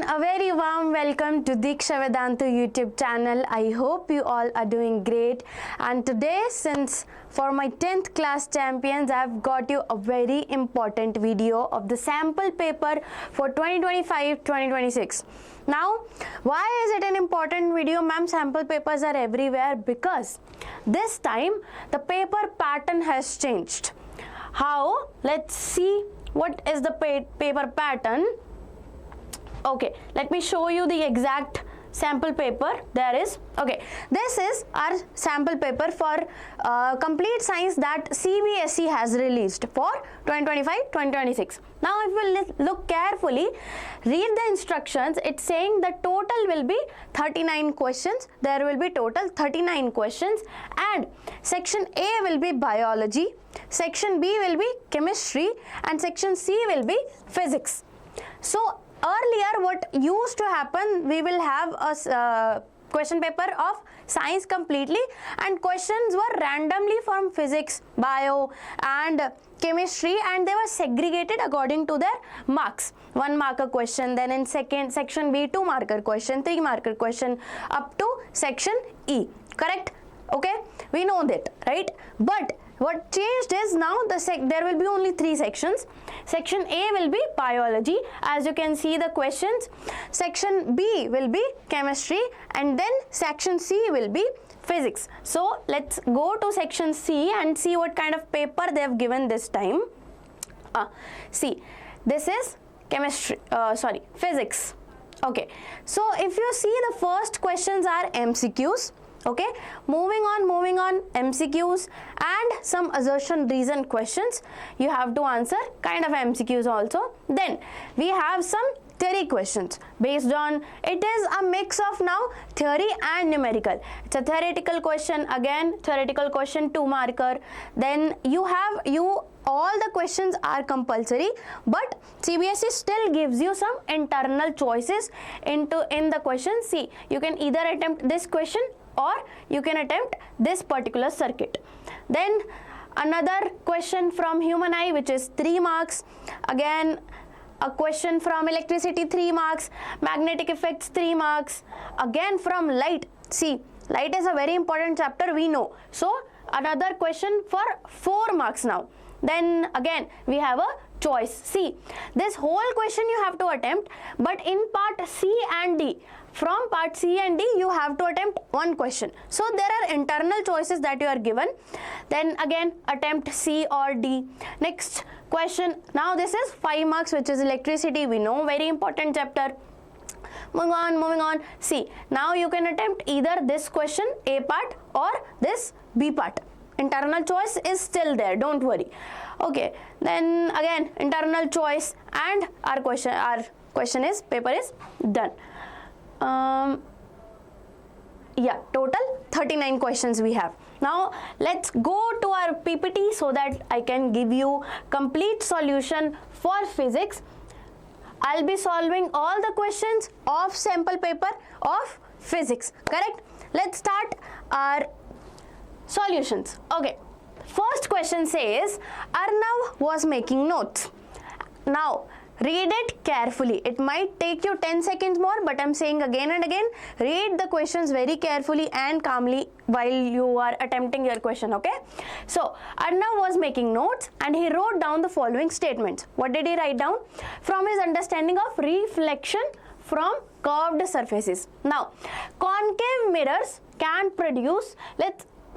A very warm welcome to Deeksha Vedantu YouTube channel. I hope you all are doing great. And today, since for my 10th class champions, I've got you a very important video of the sample paper for 2025-2026. Now, why is it an important video, ma'am? Sample papers are everywhere because this time the paper pattern has changed. How? Let's see what is the paper pattern. Okay, let me show you the exact sample paper. There is, okay, this is our sample paper for complete science that CBSE has released for 2025-2026. Now if we look carefully, read the instructions, it's saying the total will be 39 questions. There will be total 39 questions, and section A will be biology, section B will be chemistry, and section C will be physics. So earlier what used to happen, we will have a question paper of science completely, and questions were randomly from physics, bio and chemistry, and they were segregated according to their marks. 1 marker question, then in section B 2 marker question, 3 marker question, up to section E. Correct? Okay, we know that, right? But what changed is now there will be only 3 sections. Section A will be biology, as you can see the questions. Section B will be chemistry, and then section C will be physics. So let's go to section C and see what kind of paper they have given this time. See, this is chemistry, physics. Okay, so if you see, the first questions are MCQs. Okay, moving on, MCQs and some assertion reason questions you have to answer, kind of MCQs also. Then we have some theory questions based on, it is a mix of now theory and numerical. It's a theoretical question, again theoretical question 2 marker. Then all the questions are compulsory, but CBSE still gives you some internal choices in the question. See, you can either attempt this question or you can attempt this particular circuit. Then another question from human eye, which is 3 marks. Again, a question from electricity, 3 marks. Magnetic effects, 3 marks. Again from light. See, light is a very important chapter, we know. So another question for 4 marks now. Then again we have a choice. See, this whole question you have to attempt, but in part C and D, from part C and D you have to attempt 1 question. So there are internal choices that you are given. Then again attempt C or D. Next question, now this is 5 marks, which is electricity, we know, very important chapter. Moving on. See, now you can attempt either this question A part or this B part. Internal choice is still there, don't worry. Okay, then again internal choice, and our paper is done. Yeah, total 39 questions we have. Now let's go to our PPT so that I can give you complete solution for physics. I'll be solving all the questions of sample paper of physics, correct? Let's start our solutions. Okay, first question says Arnav was making notes. Now read it carefully. It might take you 10 seconds more, but I'm saying again and again, read the questions very carefully and calmly while you are attempting your question. Okay, so Arnav was making notes and he wrote down the following statements. What did he write down? From his understanding of reflection from curved surfaces. Now concave mirrors can produce,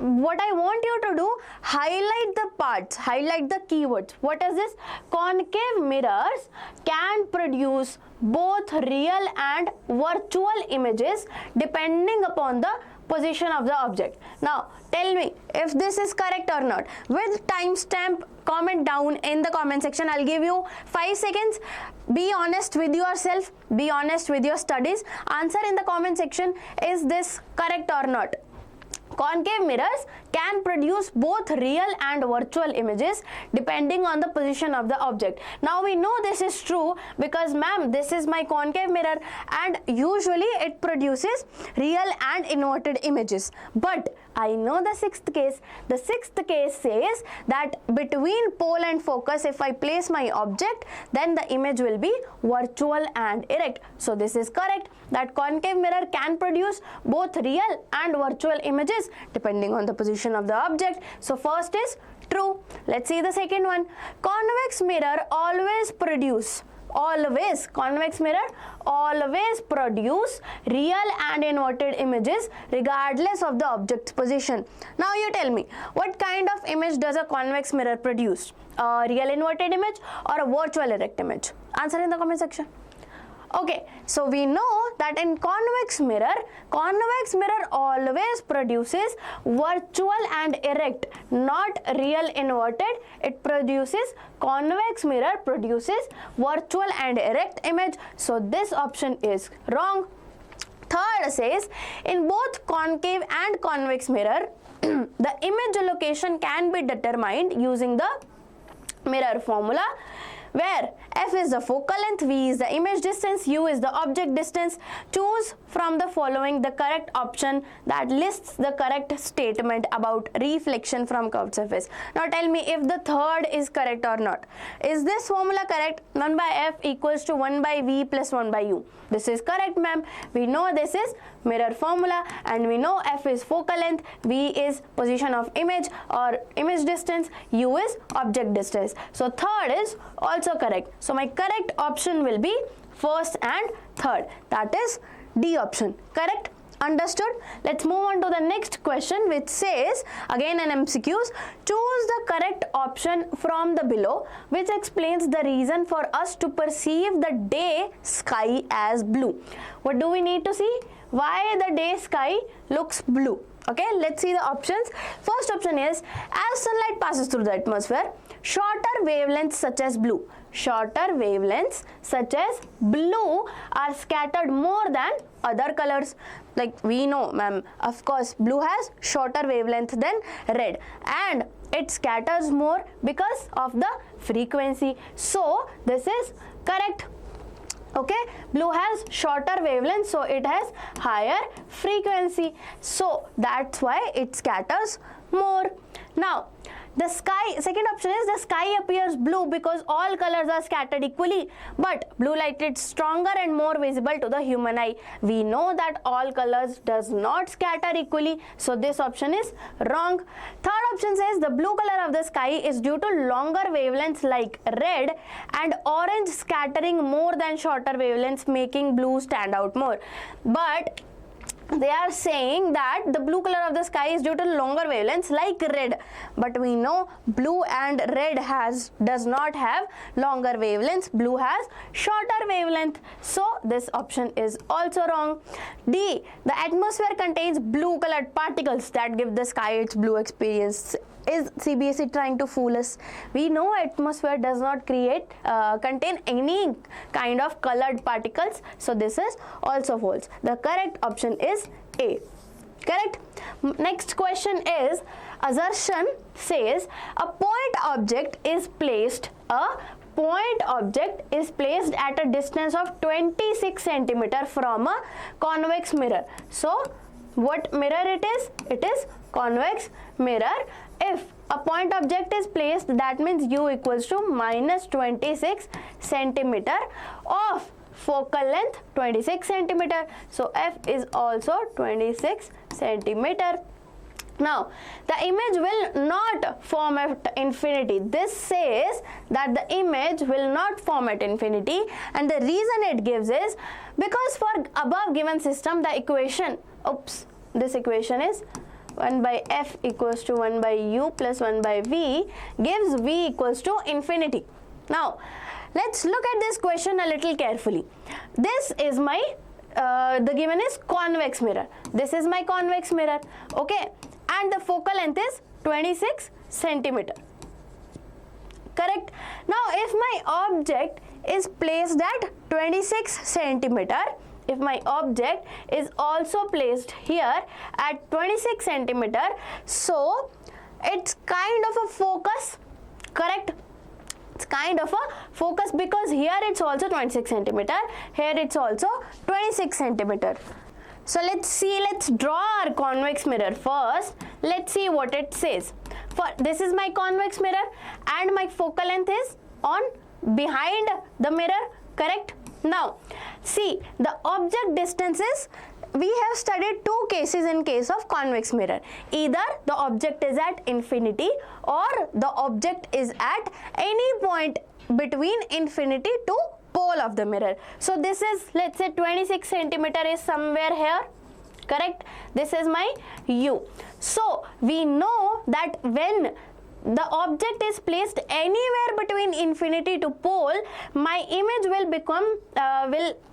what I want you to do, highlight the parts, highlight the keywords. What is this? Concave mirrors can produce both real and virtual images depending upon the position of the object. Now tell me if this is correct or not. With timestamp, comment down in the comment section. I'll give you 5 seconds. Be honest with yourself, be honest with your studies. Answer in the comment section, is this correct or not? Concave mirrors can produce both real and virtual images depending on the position of the object. Now we know this is true because, ma'am, this is my concave mirror and usually it produces real and inverted images. But I know the sixth case. The sixth case says that between pole and focus, if I place my object, then the image will be virtual and erect. So this is correct, that concave mirror can produce both real and virtual images depending on the position of the object. So first is true. Let's see the second one. Convex mirror always produce convex mirror always produce real and inverted images regardless of the object's position. Now you tell me, what kind of image does a convex mirror produce? A real inverted image or a virtual erect image? Answer in the comment section. Okay, so we know that in convex mirror always produces virtual and erect, not real inverted. It produces, convex mirror produces virtual and erect image. So this option is wrong. Third says, in both concave and convex mirror, the image location can be determined using the mirror formula, where f is the focal length, v is the image distance, u is the object distance. Choose from the following the correct option that lists the correct statement about reflection from curved surface. Now tell me if the third is correct or not. Is this formula correct? 1 by f equals to 1 by v plus 1 by u. This is correct, ma'am. We know this is mirror formula, and we know f is focal length, v is position of image or image distance, u is object distance. So third is also correct. So my correct option will be first and third, that is D option. Correct? Understood? Let's move on to the next question, which says, again an MCQs, choose the correct option from the below which explains the reason for us to perceive the day sky as blue. What do we need to see? Why the day sky looks blue? Okay, let's see the options. First option is, as sunlight passes through the atmosphere, shorter wavelengths such as blue are scattered more than other colors. Like we know, ma'am, of course blue has shorter wavelength than red, and it scatters more because of the frequency. So this is correct. Okay, blue has shorter wavelength, so it has higher frequency, so that's why it scatters more. Now the sky, second option is, the sky appears blue because all colors are scattered equally, but blue light is stronger and more visible to the human eye. We know that all colors does not scatter equally, so this option is wrong. Third option says the blue color of the sky is due to longer wavelengths like red and orange scattering more than shorter wavelengths, making blue stand out more. But they are saying that the blue color of the sky is due to longer wavelengths like red, but we know blue and red does not have longer wavelengths. Blue has shorter wavelength, so this option is also wrong. D, the atmosphere contains blue colored particles that give the sky its blue experience. Is CBSE trying to fool us? We know atmosphere does not contain any kind of colored particles, so this is also false. The correct option is A. Correct? Next question is, assertion says a point object is placed at a distance of 26 centimeter from a convex mirror. So what mirror it is? It is convex mirror. If a point object is placed, that means u equals to minus 26 centimeter of focal length 26 centimeter. So f is also 26 centimeter. Now the image will not form at infinity. This says that the image will not form at infinity, and the reason it gives is because for above given system the equation, this equation is 1 by f equals to 1 by u plus 1 by v gives v equals to infinity. Now let's look at this question a little carefully. This is my the given is convex mirror. This is my convex mirror, okay, and the focal length is 26 centimeter. Correct? Now if my object is placed at 26 centimeter, if my object is also placed here at 26 centimeter, so it's kind of a focus. Correct? It's kind of a focus because here it's also 26 centimeter, here it's also 26 centimeter. So let's draw our convex mirror first. Let's see what it says. This is my convex mirror and my focal length is on behind the mirror, correct? Now see, the object distances, we have studied two cases in case of convex mirror. Either the object is at infinity or the object is at any point between infinity to pole of the mirror. So this is, let's say 26 centimeter is somewhere here, correct? This is my U. So we know that when the object is placed anywhere between infinity to pole, my image will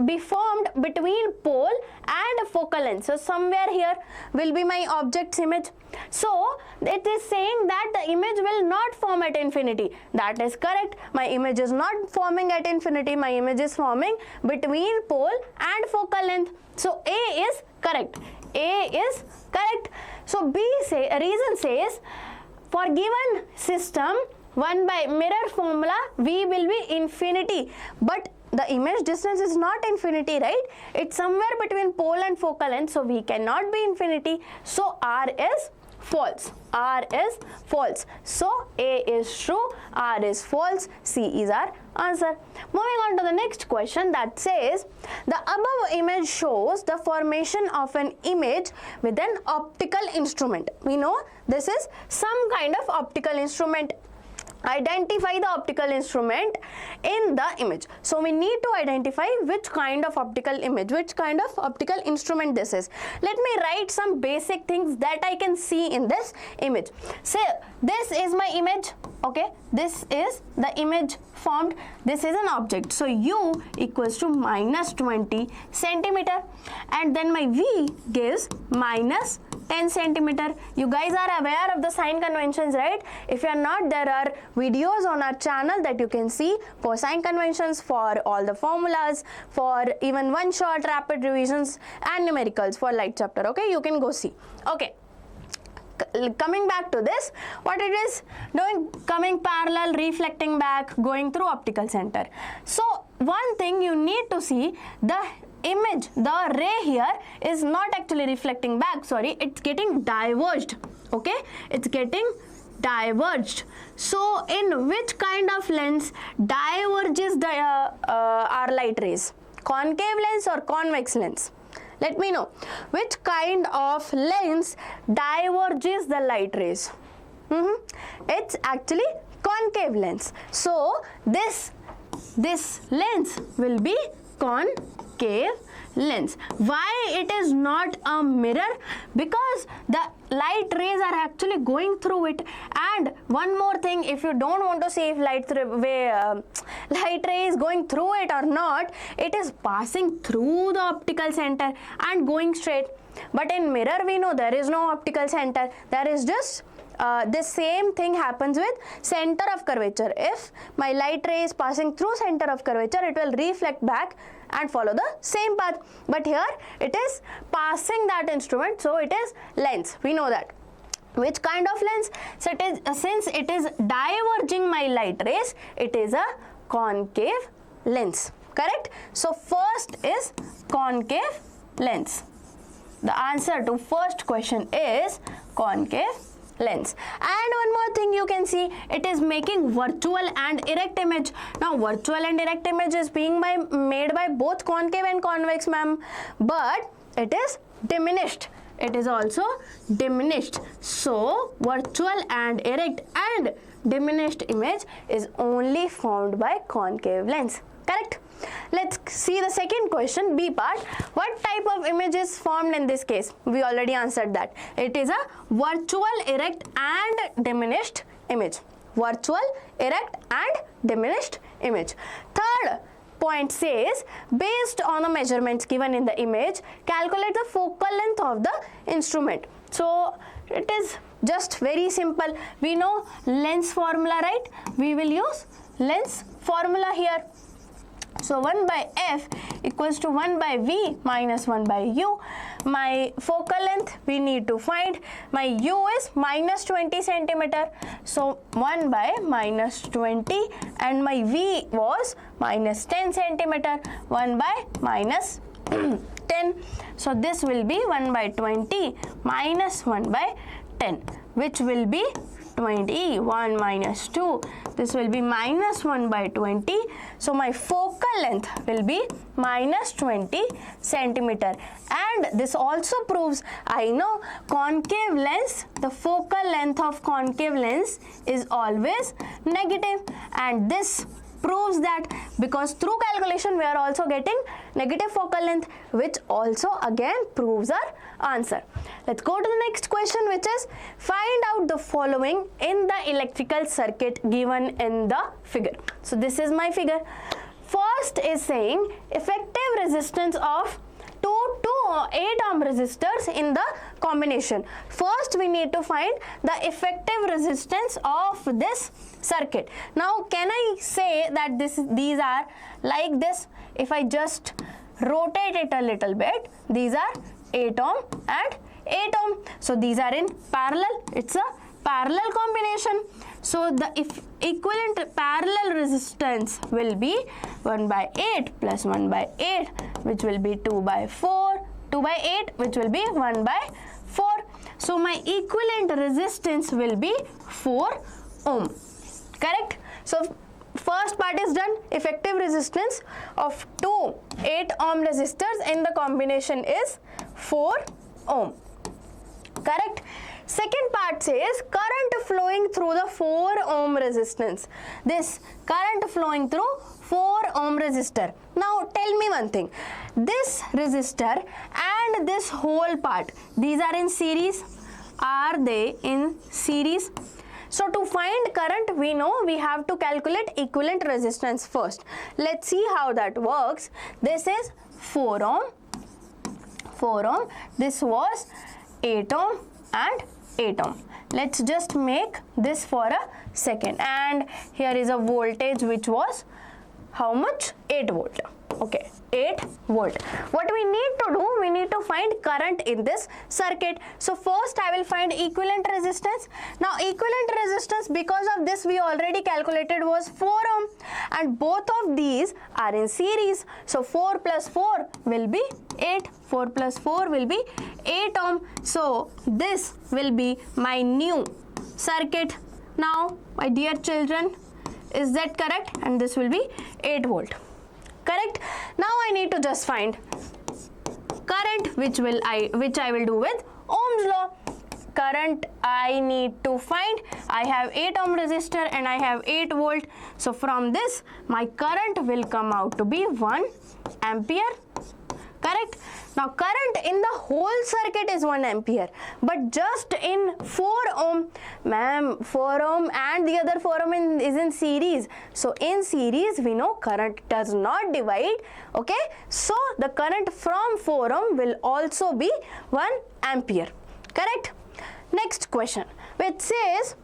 be formed between pole and focal length. So somewhere here will be my object's image. So it is saying that the image will not form at infinity. That is correct. My image is not forming at infinity. My image is forming between pole and focal length. So A is correct. A is correct. So reason says, for given system, 1 by mirror formula, V will be infinity, but the image distance is not infinity, right? It's somewhere between pole and focal length, so V cannot be infinity. So R is false. R is false. So A is true, R is false, C is our answer. Moving on to the next question that says, the above image shows the formation of an image with an optical instrument. We know this is some kind of optical instrument. Identify the optical instrument in the image. So we need to identify which kind of optical image, which kind of optical instrument this is. Let me write some basic things that I can see in this image. So this is my image, okay? This is the image formed. This is an object. So U equals to minus 20 centimeter, and then my V gives minus 10 centimeter. You guys are aware of the sign conventions, right? If you are not, there are videos on our channel that you can see for sign conventions, for all the formulas, for even one shot rapid revisions and numericals for light chapter, okay? You can go see. Okay, coming back to this, what it is doing, coming parallel, reflecting back, going through optical center. So one thing you need to see, the image, the ray here is not actually reflecting back, sorry, it's getting diverged, okay? It's getting diverged. So in which kind of lens diverges the our light rays? Concave lens or convex lens? Let me know. Which kind of lens diverges the light rays? It's actually concave lens. So this lens will be concave lens. Why it is not a mirror? Because the light rays are actually going through it. And one more thing, if you don't want to see if light ray is going through it or not, it is passing through the optical center and going straight. But in mirror we know there is no optical center. There is just the same thing happens with center of curvature. If my light ray is passing through center of curvature, it will reflect back and follow the same path. But here it is passing that instrument, so it is lens. We know that. Which kind of lens? So it is, since it is diverging my light rays, it is a concave lens. Correct? So first is concave lens. The answer to first question is concave lens. And one more thing you can see, it is making virtual and erect image. Now virtual and erect image is being made by both concave and convex, ma'am, but it is diminished. It is also diminished. So virtual and erect and diminished image is only formed by concave lens. Correct? Let's see the second question, B part. What type of image is formed in this case? We already answered that. It is a virtual, erect and diminished image. Virtual, erect and diminished image. Third point says, based on the measurements given in the image, calculate the focal length of the instrument. So it is just very simple. We know lens formula, right? We will use lens formula here. So 1 by F equals to 1 by V minus 1 by U. My focal length we need to find. My U is minus 20 centimeter. So 1 by minus 20, and my V was minus 10 centimeter. 1 by minus 10. So this will be 1 by 20 minus 1 by 10, which will be 20. 1 minus 2, this will be minus 1 by 20. So my focal length will be minus 20 centimeter. And this also proves, I know concave lens, the focal length of concave lens is always negative, and this proves that because through calculation we are also getting negative focal length, which also again proves our answer. Let's go to the next question, which is find out the following in the electrical circuit given in the figure. So this is my figure. First is saying effective resistance of 2 to 8 ohm resistors in the combination. First we need to find the effective resistance of this circuit. Now can I say that these are like this? If I just rotate it a little bit, these are 8 ohm and 8 ohm. So these are in parallel. It's a parallel combination. So the equivalent parallel resistance will be 1 by 8 plus 1 by 8, which will be 2 by 4, 2 by 8, which will be 1 by 4. So my equivalent resistance will be 4 ohm. Correct? So first part is done. Effective resistance of 2 8 ohm resistors in the combination is 4 ohm. Correct? Second part says current flowing through the 4 ohm resistance. This current flowing through 4 ohm resistor. Now tell me one thing. This resistor and this whole part, these are in series. Are they in series? So to find current, we know we have to calculate equivalent resistance first. Let's see how that works. This is 4 ohm. 4 ohm. This was 8 ohm and 8 ohm. Let's just make this for a second, and here is a voltage which was how much? 8 volt. Okay, 8 volt. What we need to do, we need to find current in this circuit. So first I will find equivalent resistance. Now equivalent resistance, because of this we already calculated, was 4 ohm, and both of these are in series. So 4 plus 4 will be 8. 4 plus 4 will be 8 ohm. So this will be my new circuit. Now my dear children, is that correct? And this will be 8 volt. Correct? Now I need to just find current, which I will do with Ohm's law. Current I need to find. I have 8 ohm resistor and I have 8 volt. So from this my current will come out to be 1 ampere. Correct? Now current in the whole circuit is 1 ampere, but just in 4 ohm, ma'am, 4 ohm and the other 4 ohm is in series. So in series we know current does not divide. Okay, so the current from 4 ohm will also be 1 ampere. Correct? Next question, which says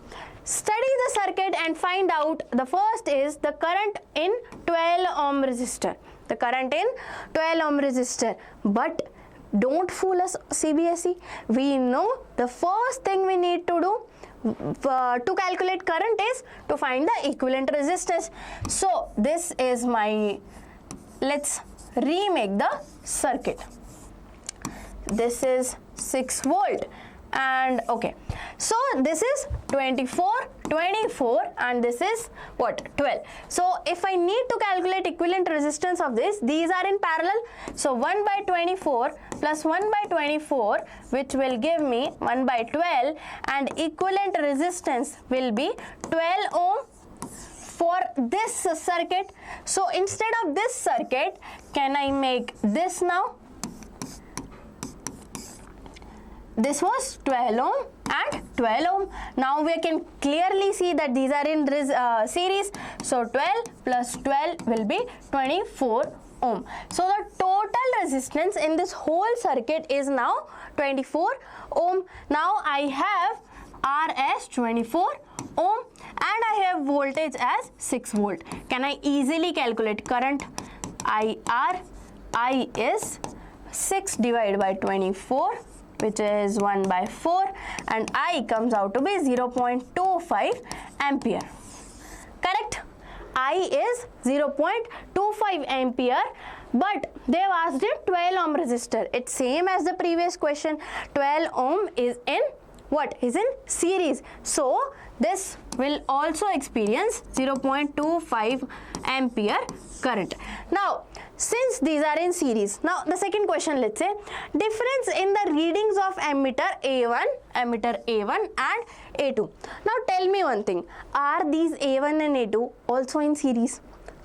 study the circuit and find out. The first is the current in 12 ohm resistor. The current in 12 ohm resistor. But don't fool us, CBSE. We know the first thing we need to do to calculate current is to find the equivalent resistance. So this is my, let's remake the circuit. This is 6 volt. And okay, so this is 24 and this is what, 12. So if I need to calculate equivalent resistance of this, these are in parallel. So 1 by 24 plus 1 by 24, which will give me 1 by 12, and equivalent resistance will be 12 ohm for this circuit. So instead of this circuit, can I make this now? This was 12 ohm and 12 ohm. Now we can clearly see that these are in series. So 12 plus 12 will be 24 ohm. So the total resistance in this whole circuit is now 24 ohm. Now I have R as 24 ohm and I have voltage as 6 volt. Can I easily calculate current? I is 6 divided by 24, which is 1 by 4, and I comes out to be 0.25 ampere. Correct? I is 0.25 ampere but they've asked it 12 ohm resistor. It's same as the previous question. 12 ohm is in what? Is in series. So this will also experience 0.25 ampere current. Now, since these are in series, now the second question, let's say, difference in the readings of emitter A1 and A2. Now tell me one thing, are these A1 and A2 also in series?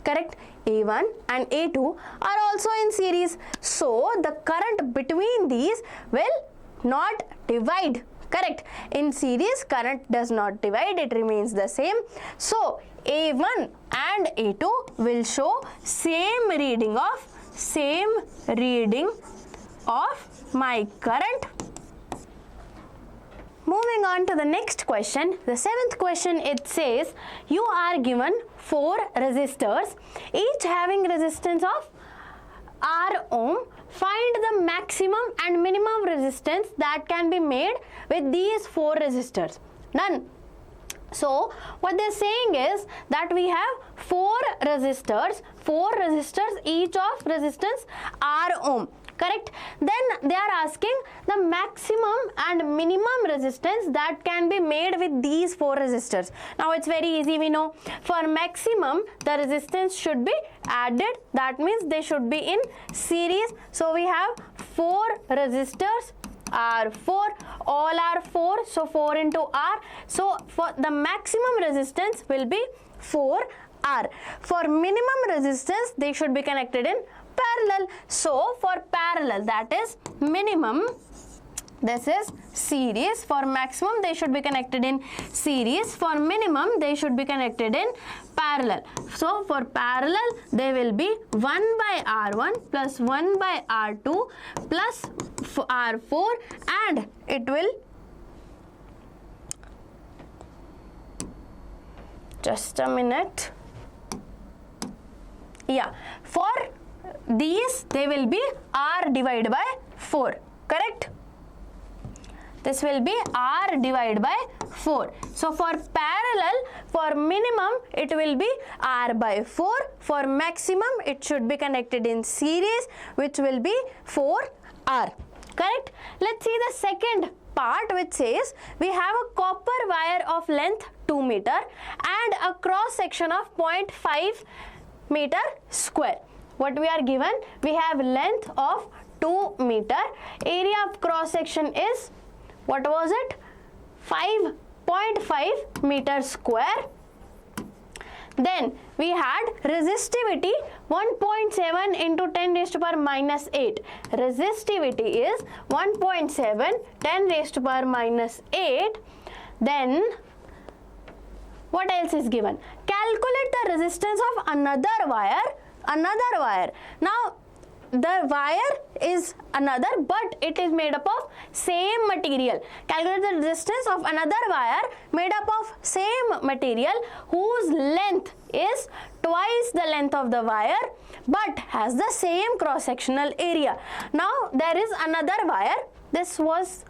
Correct? A1 and A2 are also in series. So the current between these will not divide. Correct? In series, current does not divide, it remains the same. So A1 and A2 will show same reading of my current. Moving on to the next question, the seventh question, it says you are given 4 resistors, each having resistance of R ohm. Find the maximum and minimum resistance that can be made with these 4 resistors. None. So what they're saying is that we have 4 resistors, each of resistance R ohm. Correct? Then they are asking the maximum and minimum resistance that can be made with these 4 resistors. Now it's very easy, we know. For maximum, the resistance should be added. That means they should be in series. So we have 4 resistors are 4, all are 4, so 4 into R. So for the maximum resistance will be 4R. For minimum resistance, they should be connected in parallel. So for parallel, that is minimum, this is series. For maximum, they should be connected in series. For minimum, they should be connected in parallel. So for parallel, they will be 1 by R1 plus 1 by R2 plus R4, and it will, just a minute, yeah, for these they will be R divided by 4, correct? This will be R divided by 4. So for parallel, for minimum it will be R by 4. For maximum it should be connected in series, which will be 4R. Correct? Let's see the second part, which says we have a copper wire of length 2 meter and a cross section of 0.5 meter square. What we are given? We have length of 2 meter. Area of cross section is, what was it? 5.5 meter square. Then we had resistivity 1.7 into 10 raised to power minus 8. Resistivity is 1.7 10 raised to power minus 8. Then what else is given? Calculate the resistance of another wire. Now the wire is another, but it is made up of same material. Calculate the resistance of another wire made up of same material whose length is twice the length of the wire but has the same cross-sectional area. Now there is another wire. This was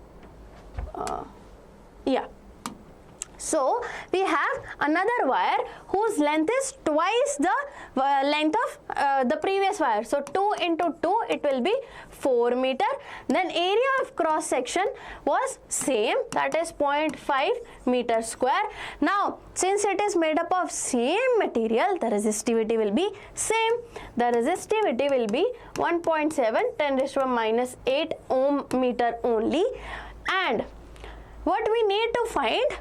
so we have another wire whose length is twice the length of the previous wire. So 2 into 2, it will be 4 meter. Then area of cross section was same, that is 0.5 meter square. Now since it is made up of same material, the resistivity will be same. The resistivity will be 1.7 10 raised to the minus 8 ohm meter only. And what we need to find?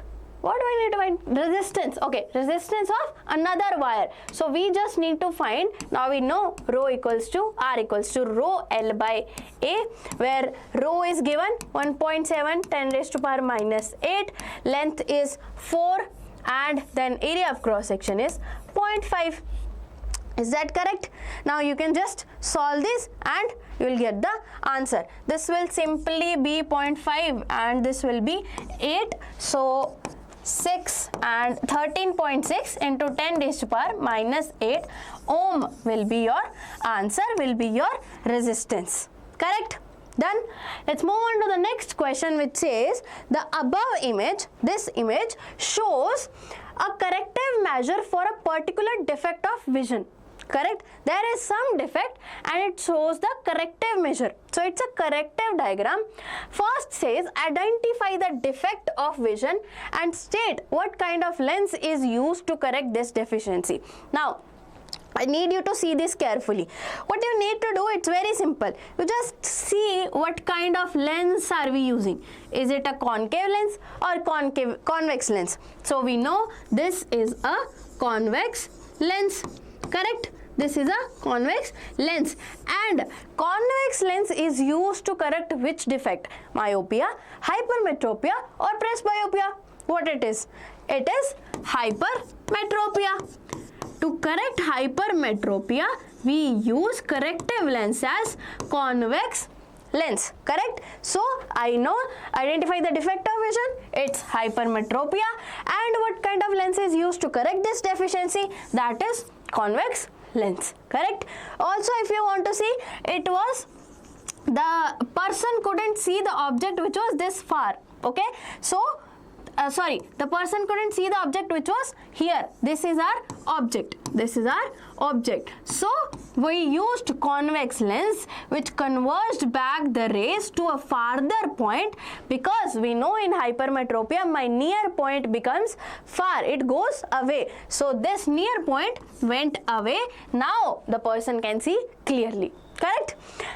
Resistance. Okay, resistance of another wire. So we just need to find, now we know rho equals to R equals to rho L by A, where rho is given 1.7 10 raised to power minus 8, length is 4, and then area of cross section is 0.5. Is that correct? Now you can just solve this and you will get the answer. This will simply be 0.5 and this will be 8. So 6 and 13.6 into 10 raised to power minus 8 ohm will be your answer, will be your resistance. Correct? Done. Let's move on to the next question, which says the above image, this image shows a corrective measure for a particular defect of vision. correct? There is some defect and it shows the corrective measure. So it's a corrective diagram. First says identify the defect of vision and state what kind of lens is used to correct this deficiency. Now I need you to see this carefully. What you need to do, it's very simple. You just see what kind of lens are we using. Is it a concave lens or convex lens? So we know this is a convex lens, correct? This is a convex lens, and convex lens is used to correct which defect? Myopia, hypermetropia or presbyopia? What it is? It is hypermetropia. To correct hypermetropia, we use corrective lens as convex lens, correct? So I know, identify the defect of vision, it's hypermetropia, and what kind of lens is used to correct this deficiency? That is convex lens, correct? Also, if you want to see, it was the person couldn't see the object which was this far, okay? So the person couldn't see the object which was here. This is our object. This is our object. So we used convex lens which converged back the rays to a farther point, because we know in hypermetropia my near point becomes far. It goes away. So this near point went away. Now the person can see clearly. Correct?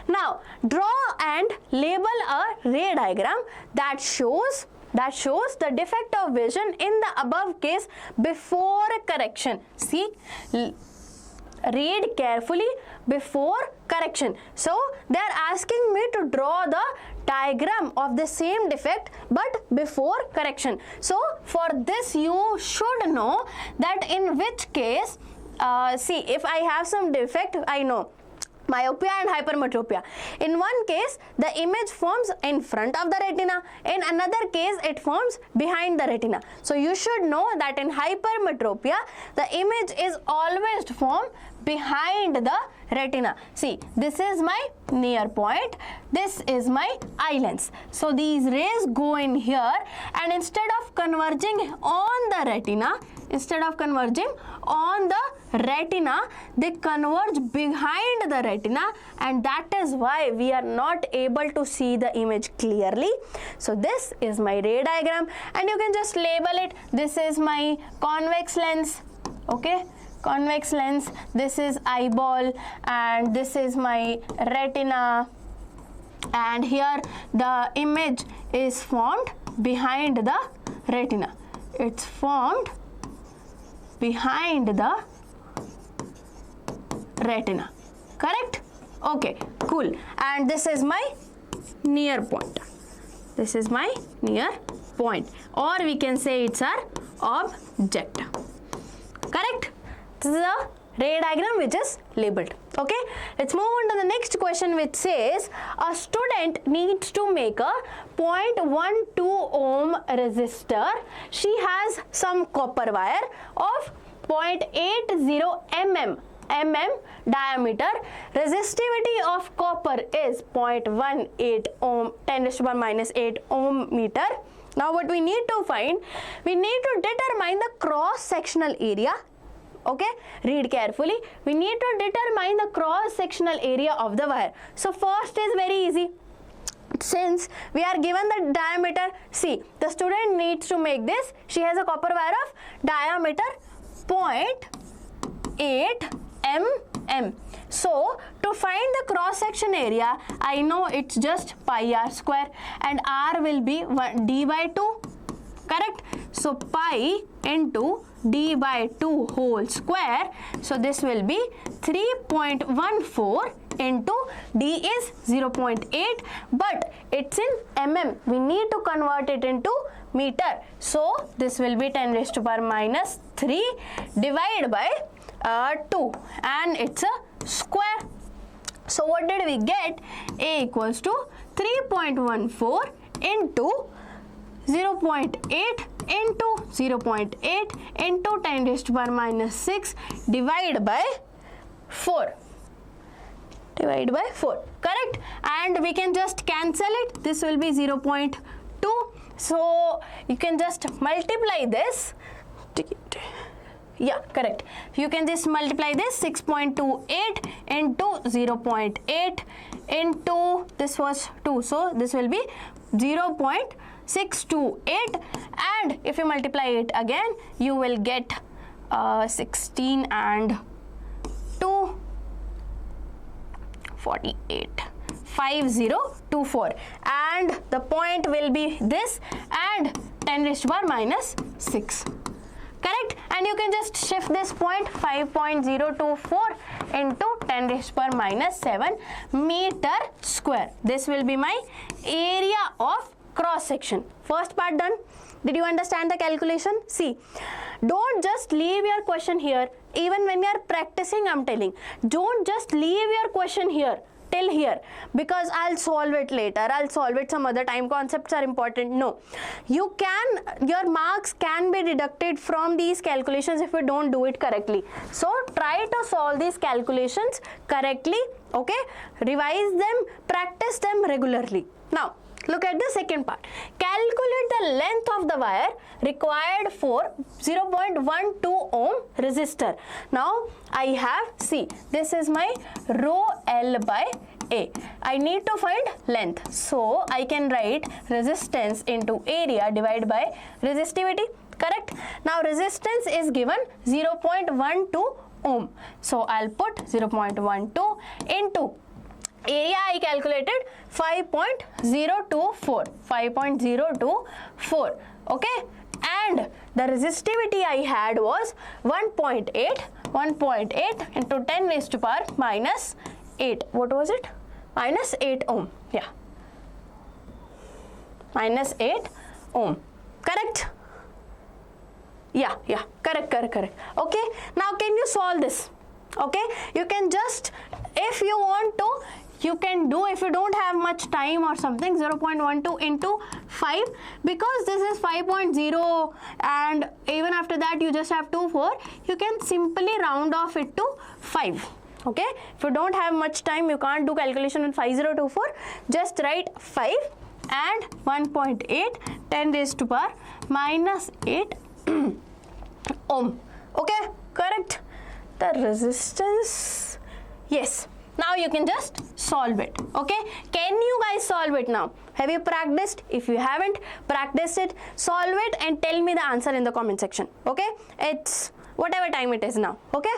Now draw and label a ray diagram that shows the defect of vision in the above case before correction. See, read carefully, before correction. So they are asking me to draw the diagram of the same defect but before correction. So for this you should know that in which case, see, if I have some defect, I know myopia and hypermetropia. In one case, the image forms in front of the retina. In another case, it forms behind the retina. So you should know that in hypermetropia, the image is always formed behind the retina. See, this is my near point, this is my eye lens. So these rays go in here, and instead of converging on the retina, they converge behind the retina, and that is why we are not able to see the image clearly. So this is my ray diagram, and you can just label it. This is my convex lens, okay? Convex lens, this is eyeball, and this is my retina, and here the image is formed behind the retina. It's formed behind the retina, correct? Okay, cool. And this is my near point. This is my near point, or we can say it's our object, correct? This is a ray diagram which is labeled. Okay, let's move on to the next question, which says a student needs to make a 0.12 ohm resistor. She has some copper wire of 0.80 mm diameter. Resistivity of copper is 0.18 ohm, 10 raised to the power minus 8 ohm meter. Now what we need to find, we need to determine the cross sectional area. Okay, read carefully. We need to determine the cross sectional area of the wire. So first is very easy. Since we are given the diameter, see, the student needs to make this. She has a copper wire of diameter 0.8 mm. So to find the cross section area, I know it's just pi r square, and r will be d by 2, correct? So pi into d by 2 whole square. So this will be 3.14 into d is 0.8, but it's in mm. We need to convert it into meter. So this will be 10 raised to the power minus 3 divided by 2, and it's a square. So what did we get? A equals to 3.14 into 0.8 into 0.8 into 10 raised to the power minus 6 divided by 4. Divide by 4, correct? And we can just cancel it. This will be 0.2. So you can just multiply this. Yeah, correct. You can just multiply this 6.28 into 0.8 into this was 2, so this will be 0.628, and if you multiply it again you will get 16 and 2 48 5024, and the point will be this and 10 raised to power minus 6. Correct? And you can just shift this point 5.024 into 10 raised to power minus 7 meter square. This will be my area of cross section. First part done. Did you understand the calculation? See, don't just leave your question here. Even when you are practicing, I'm telling, don't just leave your question here till here because I'll solve it later, I'll solve it some other time, concepts are important. No, you can, your marks can be deducted from these calculations if you don't do it correctly. So try to solve these calculations correctly, okay? Revise them, practice them regularly. Now look at the second part. Calculate the length of the wire required for 0.12 ohm resistor. Now I have, see, this is my rho L by A. I need to find length. So I can write resistance into area divided by resistivity. Correct? Now resistance is given 0.12 ohm. So I'll put 0.12 into area I calculated 5.024, okay, and the resistivity I had was 1.8 into 10 raised to power minus 8. What was it? Minus 8 ohm. Yeah, minus 8 ohm. Correct? Yeah, correct. Okay, now can you solve this? Okay, you can just, if you want to, you can do, if you don't have much time or something, 0.12 into 5, because this is 5.0 and even after that you just have 4, you can simply round off it to 5. Okay, if you don't have much time, you can't do calculation in 5024, just write 5 and 1.8 10 raised to power minus 8 ohm. Okay, correct? The resistance, yes. Now you can just solve it. Okay, can you guys solve it now? Have you practiced? If you haven't practiced it, solve it and tell me the answer in the comment section. Okay, it's whatever time it is now. Okay,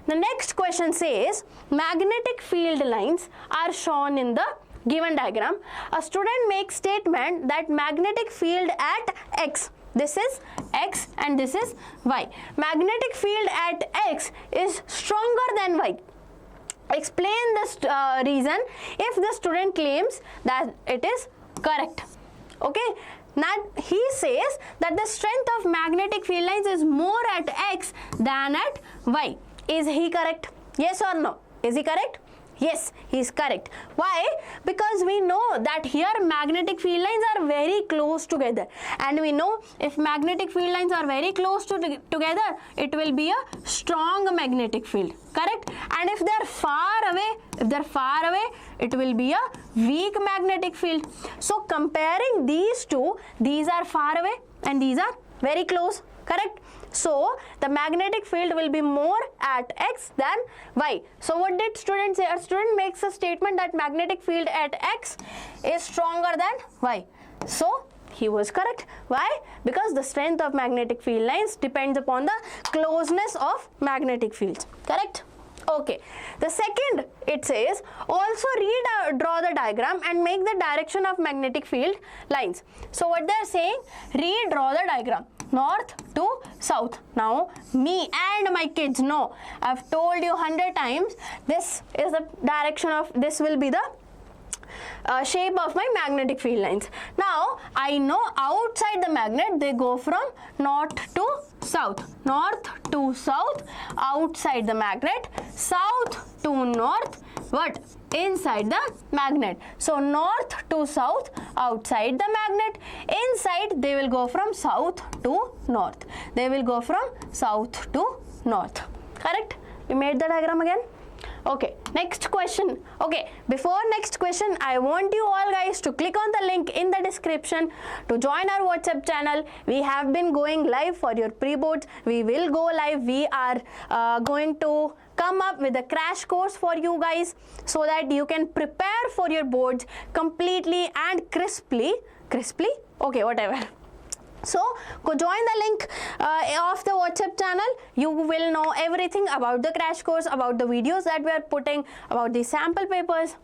the next question says magnetic field lines are shown in the given diagram. A student makes statement that magnetic field at X, this is X and this is Y, magnetic field at X is stronger than Y. Explain this reason if the student claims that it is correct. Okay, now he says that the strength of magnetic field lines is more at X than at Y. Is he correct? Yes or no? Is he correct? Yes, he is correct. Why? Because we know that here magnetic field lines are very close together, and we know if magnetic field lines are very close together, it will be a strong magnetic field. Correct? And if they are far away, it will be a weak magnetic field. So comparing these two, these are far away and these are very close. Correct? So the magnetic field will be more at X than Y. So what did student say? A student makes a statement that magnetic field at X is stronger than Y. So he was correct. Why? Because the strength of magnetic field lines depends upon the closeness of magnetic fields. Correct? Okay. The second, it says also draw the diagram and make the direction of magnetic field lines. So what they are saying, redraw the diagram north to south. Now me and my kids know, I've told you 100 times, this is the direction of, this will be the shape of my magnetic field lines. Now I know outside the magnet they go from north to south, outside the magnet, south to north, what? Inside the magnet. So north to south outside the magnet, inside they will go from south to north. Correct? We made the diagram again. Okay, next question. Okay, before next question, I want you all guys to click on the link in the description to join our WhatsApp channel. We have been going live for your pre-boards. We will go live. We are going to come up with a crash course for you guys so that you can prepare for your boards completely and crisply, okay, whatever. So go join the link of the WhatsApp channel. You will know everything about the crash course, about the videos that we are putting, about the sample papers.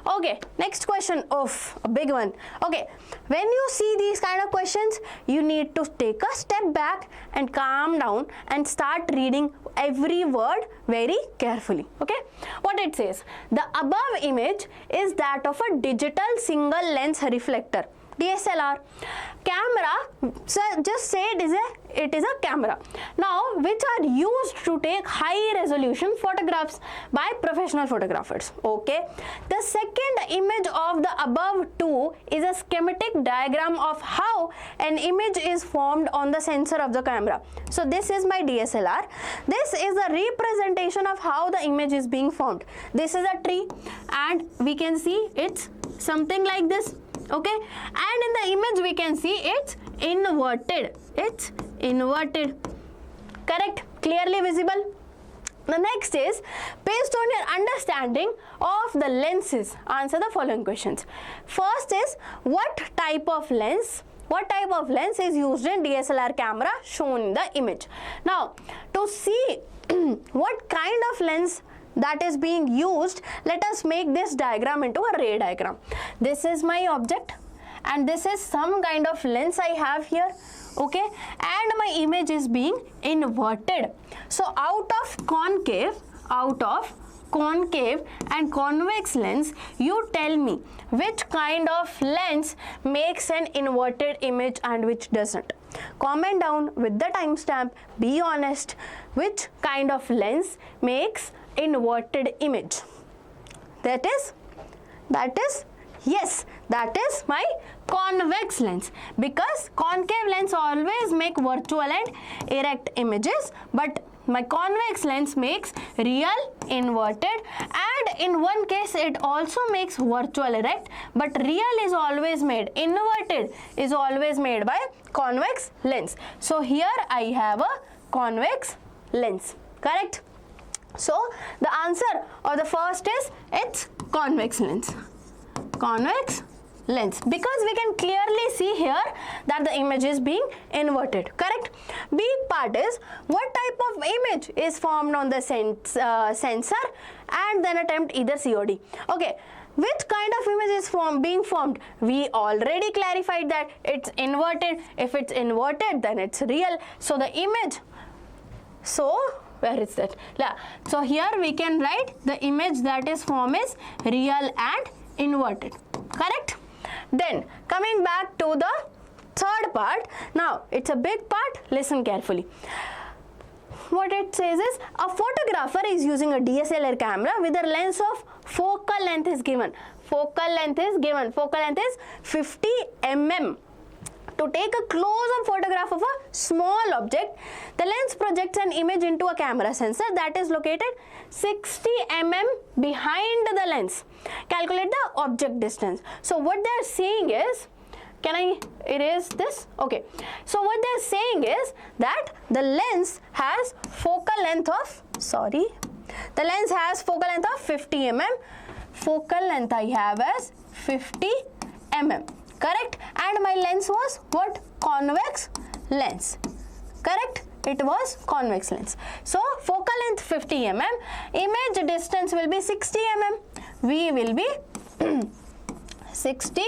Okay, next question. A big one. Okay, when you see these kind of questions, you need to take a step back and calm down and start reading every word very carefully. Okay, what it says: the above image is that of a digital single lens reflector, DSLR camera. So just say it is a camera now, which are used to take high resolution photographs by professional photographers. Okay, the second image of the above two is a schematic diagram of how an image is formed on the sensor of the camera. So this is my DSLR. This is a representation of how the image is being formed. This is a tree and we can see it's something like this. Okay, and in the image we can see it's inverted. Correct? Clearly visible. The next is, based on your understanding of the lenses, answer the following questions. First is, what type of lens is used in DSLR camera shown in the image? Now, to see what kind of lens that is being used, let us make this diagram into a ray diagram. This is my object and this is some kind of lens I have here. Okay, and my image is being inverted. So out of concave and convex lens, you tell me which kind of lens makes an inverted image and which doesn't. Comment down with the timestamp. Be honest, which kind of lens makes inverted image? That is yes, that is my convex lens, because concave lens always make virtual and erect images, but my convex lens makes real inverted, and in one case it also makes virtual erect, but real is always made, inverted is always made by convex lens. So here I have a convex lens. Correct? So the answer of the first is it's convex lens. Convex lens, because we can clearly see here that the image is being inverted. Correct? B part is, what type of image is formed on the sensor, and then attempt either COD. Okay, which kind of image is being formed? We already clarified that it's inverted. If it's inverted, then it's real. So the image, where is that? So here we can write the image that is formed is real and inverted. Correct? Then coming back to the third part. Now it's a big part. Listen carefully. What it says is, a photographer is using a DSLR camera with a lens of focal length is given. Focal length is 50 mm. To take a close-up photograph of a small object, the lens projects an image into a camera sensor that is located 60 mm behind the lens. Calculate the object distance. So what they are saying is, can I erase this? Okay. So what they are saying is that the lens has focal length of, the lens has focal length of 50 mm. Focal length I have as 50 mm. Correct? And my lens was what? Convex lens. Correct? It was convex lens. So focal length 50 mm, image distance will be 60 mm. V will be 60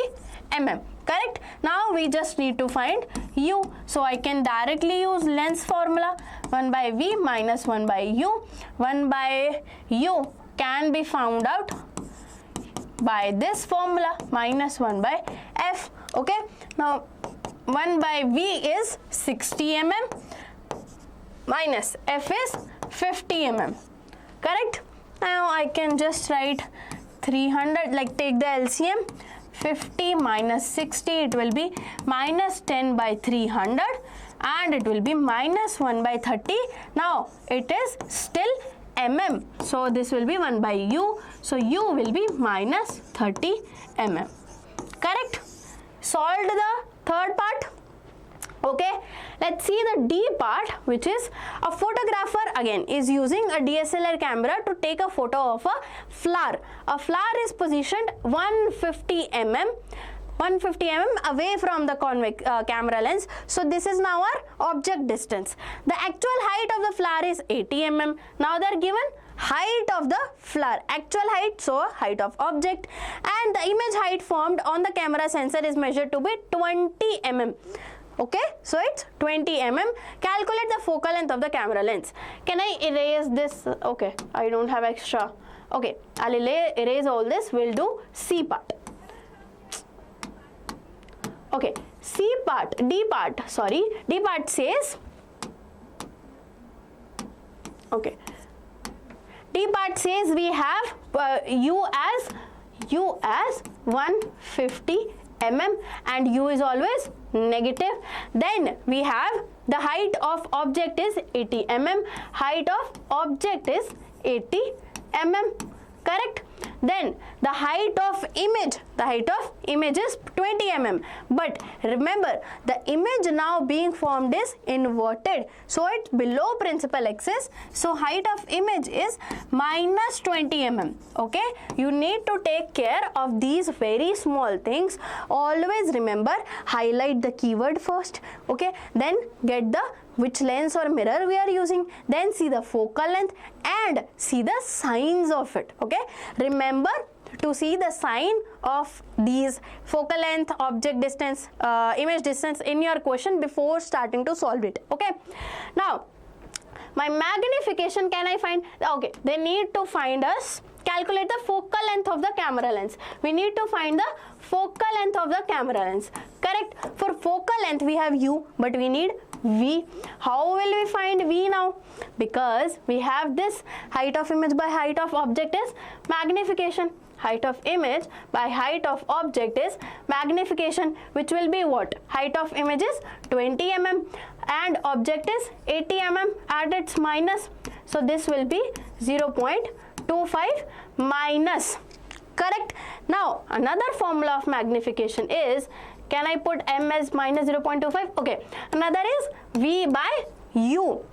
mm. Correct? Now we just need to find U. So I can directly use lens formula, 1 by V minus 1 by U. 1 by U can be found out by this formula, minus 1 by F. Okay, now 1 by V is 60 mm minus F is 50 mm. Correct? Now I can just write 300, like take the LCM. 50 minus 60, it will be minus 10 by 300, and it will be minus 1 by 30. Now it is still mm. So this will be 1 by u. So u will be minus 30 mm. Correct? Solved the third part. Okay, let's see the D part, which is a photographer again is using a DSLR camera to take a photo of a flower. A flower is positioned 150 mm away from the convex camera lens. So this is now our object distance. The actual height of the flower is 80 mm. Now they are given height of the flower, actual height, so height of object, and the image height formed on the camera sensor is measured to be 20 mm. Okay, so it's 20 mm. Calculate the focal length of the camera lens. Can I erase this? Okay, I don't have extra. Okay, I'll erase all this. We'll do C part. Okay, D part says, okay, D part says we have u as 150 mm and u is always negative. Then we have the height of object is 80 mm. Height of object is 80 mm. Correct? Then the height of image is 20 mm. But remember, the image now being formed is inverted, so it's below principal axis. So height of image is minus 20 mm. Okay, you need to take care of these very small things. Always remember, highlight the keyword first. Okay, then get the which lens or mirror we are using, then see the focal length and see the signs of it. Okay, remember to see the sign of these focal length, object distance, image distance in your question before starting to solve it. Okay, now my magnification can I find? Okay, they need to find us, calculate the focal length of the camera lens. We need to find the focal length of the camera lens. Correct? For focal length we have u, but we need v. How will we find v now? Because we have this height of image by height of object is magnification. Height of image by height of object is magnification, which will be what? Height of image is 20 mm and object is 80 mm at its minus. So this will be 0.25 minus. Correct? Now another formula of magnification is, can I put m as minus 0.25? Okay, another is v by u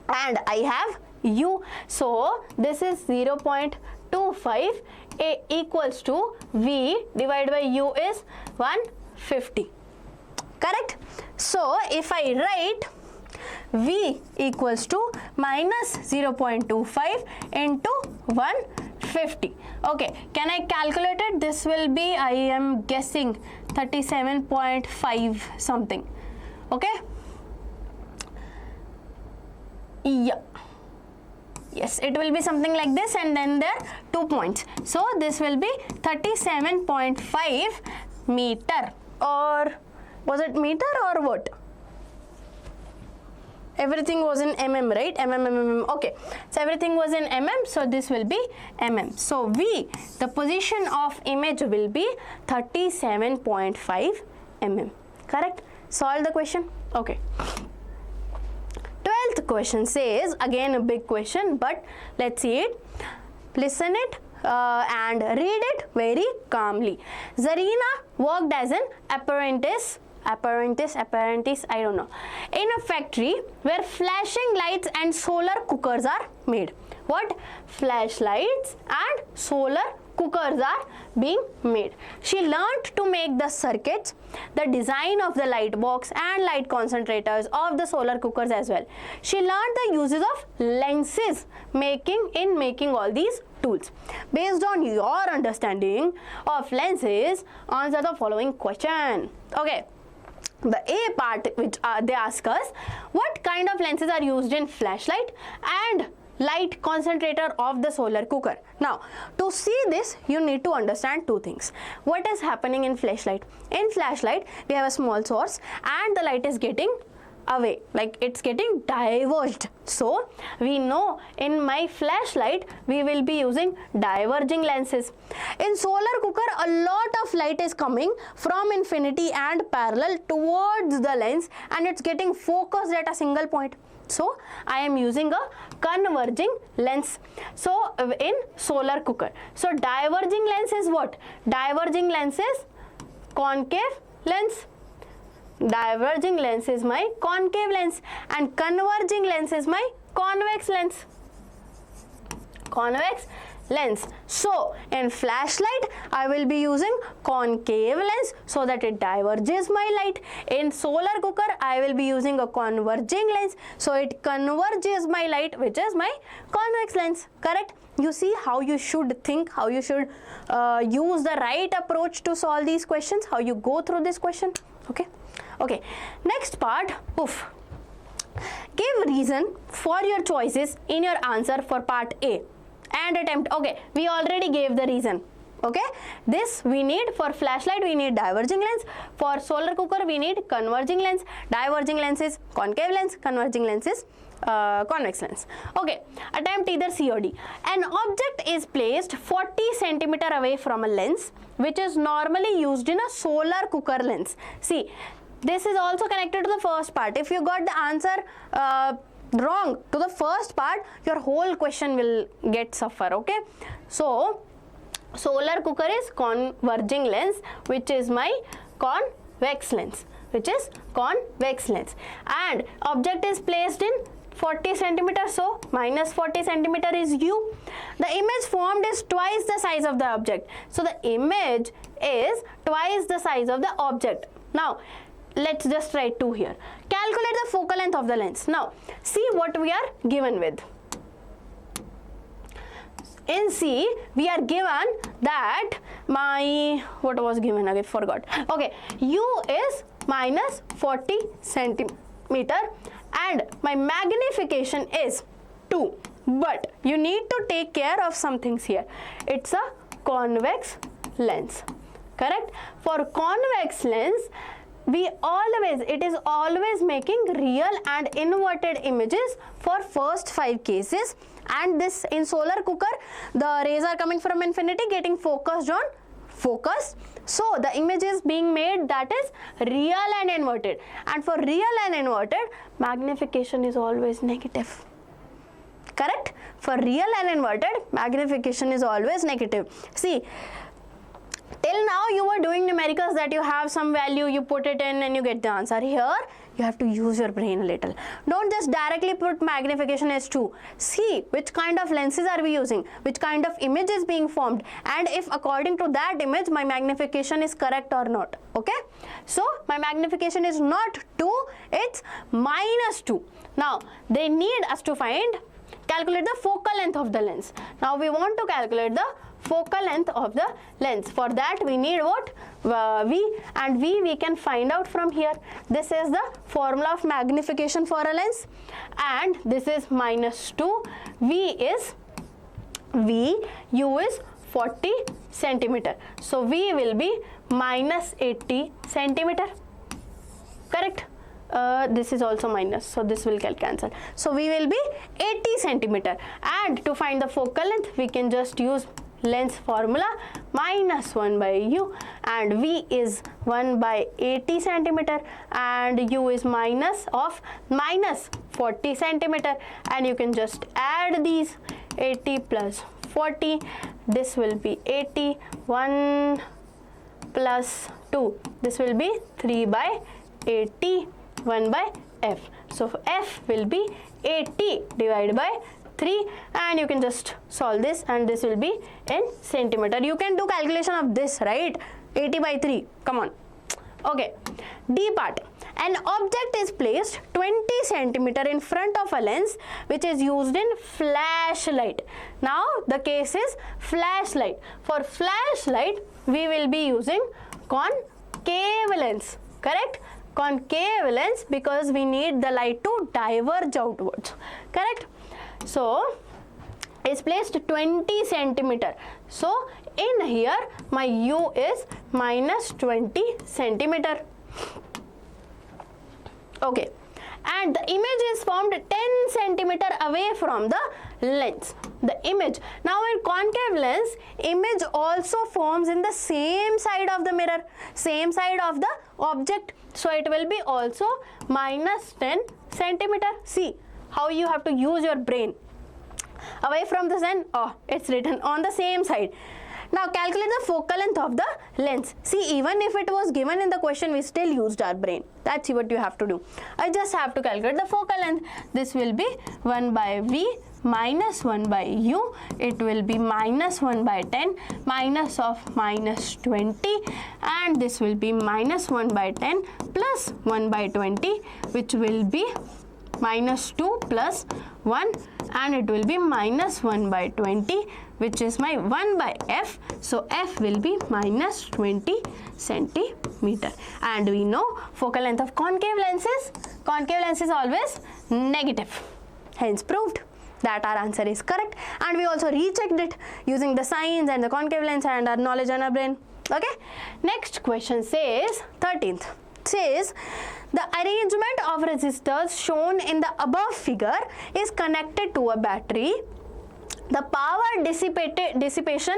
and I have u. So this is 0.25 equals to v divided by u is 150. Correct? So if I write v equals to minus 0.25 into 150. Okay, can I calculate it? This will be, I am guessing, 37.5 something. Okay? Yeah. Yes, it will be something like this, and then there are 2 points. So this will be 37.5 meter, or was it meter or what? Everything was in mm, right? Mm. Okay, so everything was in mm, so this will be mm. So v, the position of image will be 37.5 mm. Correct? Solve the question. Okay. 12th question says, again a big question, but let's see it. Listen it and read it very calmly. Zarina worked as an apprentice, I don't know, in a factory where flashing lights and solar cookers are made. What? Flashlights and solar cookers are being made. She learnt to make the circuits, the design of the light box and light concentrators of the solar cookers as well. She learnt the uses of lenses in making all these tools. Based on your understanding of lenses, answer the following question. Okay. The A part, which they ask us, what kind of lenses are used in flashlight and light concentrator of the solar cooker? Now, to see this, you need to understand two things. What is happening in flashlight? In flashlight, we have a small source and the light is getting away, like it's getting diverged. So we know in my flashlight we will be using diverging lenses. In solar cooker, a lot of light is coming from infinity and parallel towards the lens and it's getting focused at a single point. So I am using a converging lens. So in solar cooker, so diverging lens is what? Diverging lens is concave lens. Diverging lens is my concave lens, and converging lens is my convex lens. Convex lens. So in flashlight I will be using concave lens so that it diverges my light. In solar cooker I will be using a converging lens so it converges my light, which is my convex lens. Correct? You see how you should think, how you should use the right approach to solve these questions, how you go through this question. Okay, next part, poof. Give reason for your choices in your answer for part A and attempt. Okay, we already gave the reason. Okay, this we need for flashlight, we need diverging lens. For solar cooker we need converging lens. Diverging lens is concave lens, converging lens is convex lens. Okay, attempt either C or D. An object is placed 40 centimeter away from a lens which is normally used in a solar cooker lens. See, this is also connected to the first part. If you got the answer wrong to the first part, your whole question will get suffer. Okay, so solar cooker is converging lens, which is my convex lens, and object is placed in 40 centimeter, so minus 40 centimeter is U. The image formed is twice the size of the object, so the image is twice the size of the object. Now let's just write 2 here. Calculate the focal length of the lens. Now see what we are given with. In C we are given that my, what was given again, forgot. Okay, U is minus 40 centimeter and my magnification is 2, but you need to take care of some things here. It's a convex lens, correct? For convex lens it is always making real and inverted images for first 5 cases, and this in solar cooker the rays are coming from infinity getting focused on focus, so the image is being made that is real and inverted, and for real and inverted magnification is always negative. Correct? For real and inverted magnification is always negative. See, till now you were doing numericals that you have some value, you put it in and you get the answer. Here you have to use your brain a little. Don't just directly put magnification as 2. See which kind of lenses are we using, which kind of image is being formed, and if according to that image my magnification is correct or not. Okay, so my magnification is not 2, it's minus 2. Now they need us to calculate the focal length of the lens. Now we want to calculate the focal length of the lens. For that we need what? V, and V we can find out from here. This is the formula of magnification for a lens, and this is minus 2. U is 40 centimeter. So V will be minus 80 centimeter. Correct? This is also minus, so this will get cancelled. So V will be 80 centimeter, and to find the focal length we can just use lens formula, minus 1 by U, and V is 1 by 80 centimeter and U is minus 40 centimeter, and you can just add these 80 plus 40. This will be 80, 1 plus 2, this will be 3 by 80, 1 by F. So F will be 80 divided by 3, and you can just solve this, and this will be in centimeter. You can do calculation of this, right? 80 by 3, come on. Okay, D part. An object is placed 20 centimeter in front of a lens which is used in flashlight. Now the case is flashlight. For flashlight we will be using concave lens, correct? Concave lens, because we need the light to diverge outwards, correct? So it's placed 20 centimeter. So in here my U is minus 20 centimeter. Okay, and the image is formed 10 centimeter away from the lens. The image, now in concave lens, image also forms in the same side of the mirror, same side of the object. So it will be also minus 10 centimeter. See, how you have to use your brain. Away from the sun, oh, it's written on the same side. Now calculate the focal length of the lens. See, even if it was given in the question, we still used our brain. That's what you have to do. I just have to calculate the focal length. This will be 1 by v minus 1 by u. It will be minus 1 by 10 minus of minus 20, and this will be minus 1 by 10 plus 1 by 20, which will be minus 2 plus 1, and it will be minus 1 by 20, which is my 1 by f. So f will be minus 20 centimeter. And we know focal length of concave lens is always negative. Hence proved that our answer is correct, and we also rechecked it using the signs and the concave lens and our knowledge on our brain. Okay, next question says 13th says the arrangement of resistors shown in the above figure is connected to a battery. The power dissipation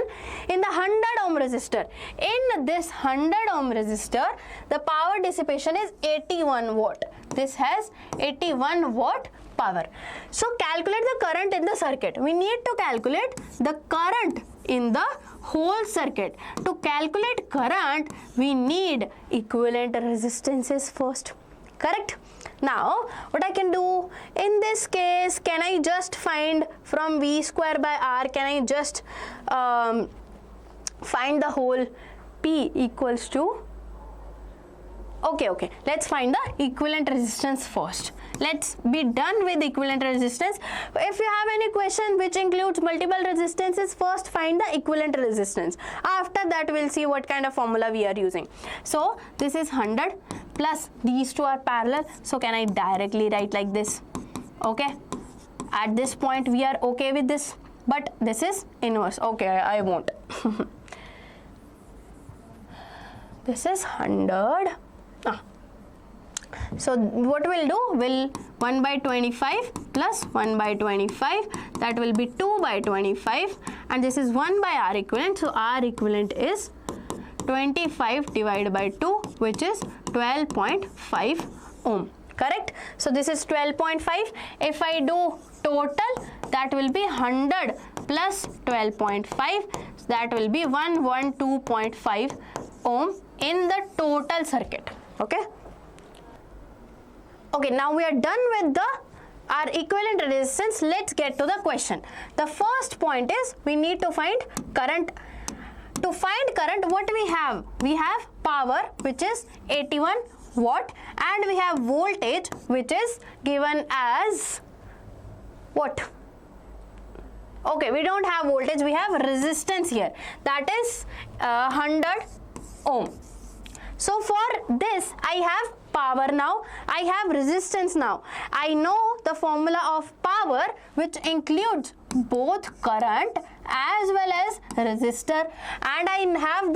in the 100 ohm resistor. In this 100 ohm resistor, the power dissipation is 81 watt. This has 81 watt power. So calculate the current in the circuit. We need to calculate the current in the whole circuit. To calculate current, we need equivalent resistances first. Correct? Now, what I can do in this case, can I just find from V square by R, can I just find the whole P equals to, okay, let's find the equivalent resistance first. Let's be done with equivalent resistance. If you have any question which includes multiple resistances, first find the equivalent resistance. After that, we'll see what kind of formula we are using. So this is 100 plus these two are parallel. So can I directly write like this? Okay. At this point, we are okay with this, but this is inverse. Okay, I won't. This is 100. So what we'll do, will 1 by 25 plus 1 by 25, that will be 2 by 25, and this is 1 by R equivalent. So R equivalent is 25 divided by 2, which is 12.5 ohm. Correct? So this is 12.5. If I do total, that will be 100 plus 12.5. So that will be 112.5 ohm in the total circuit. Okay? Okay, now we are done with our equivalent resistance. Let's get to the question. The first point is we need to find current. To find current, what we have? We have power, which is 81 watt, and we have voltage, which is given as what? Okay, we don't have voltage, we have resistance here. That is 100 ohm. So for this, I have power now, I have resistance now. I know the formula of power, which includes both current as well as resistor, and I have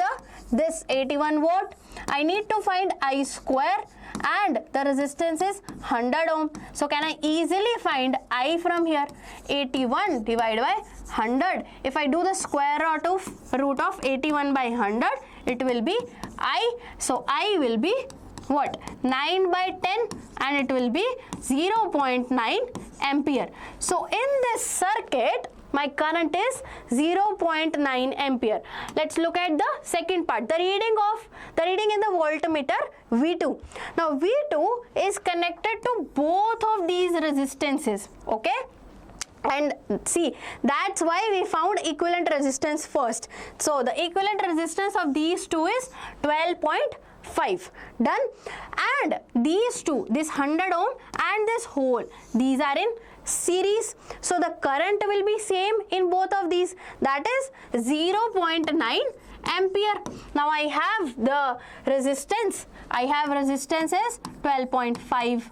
this 81 watt. I need to find I square, and the resistance is 100 ohm. So can I easily find I from here? 81 divided by 100. If I do the square root of 81 by 100, it will be I. So I will be what? 9 by 10, and it will be 0.9 ampere. So in this circuit, my current is 0.9 ampere. Let's look at the second part, the reading in the voltmeter V2. Now V2 is connected to both of these resistances. Okay, and see, that's why we found equivalent resistance first. So the equivalent resistance of these two is 12.5. Done. And these two, this 100 ohm and this whole, these are in series. So the current will be same in both of these, that is 0.9 ampere. Now I have the resistance. I have resistance as 12.5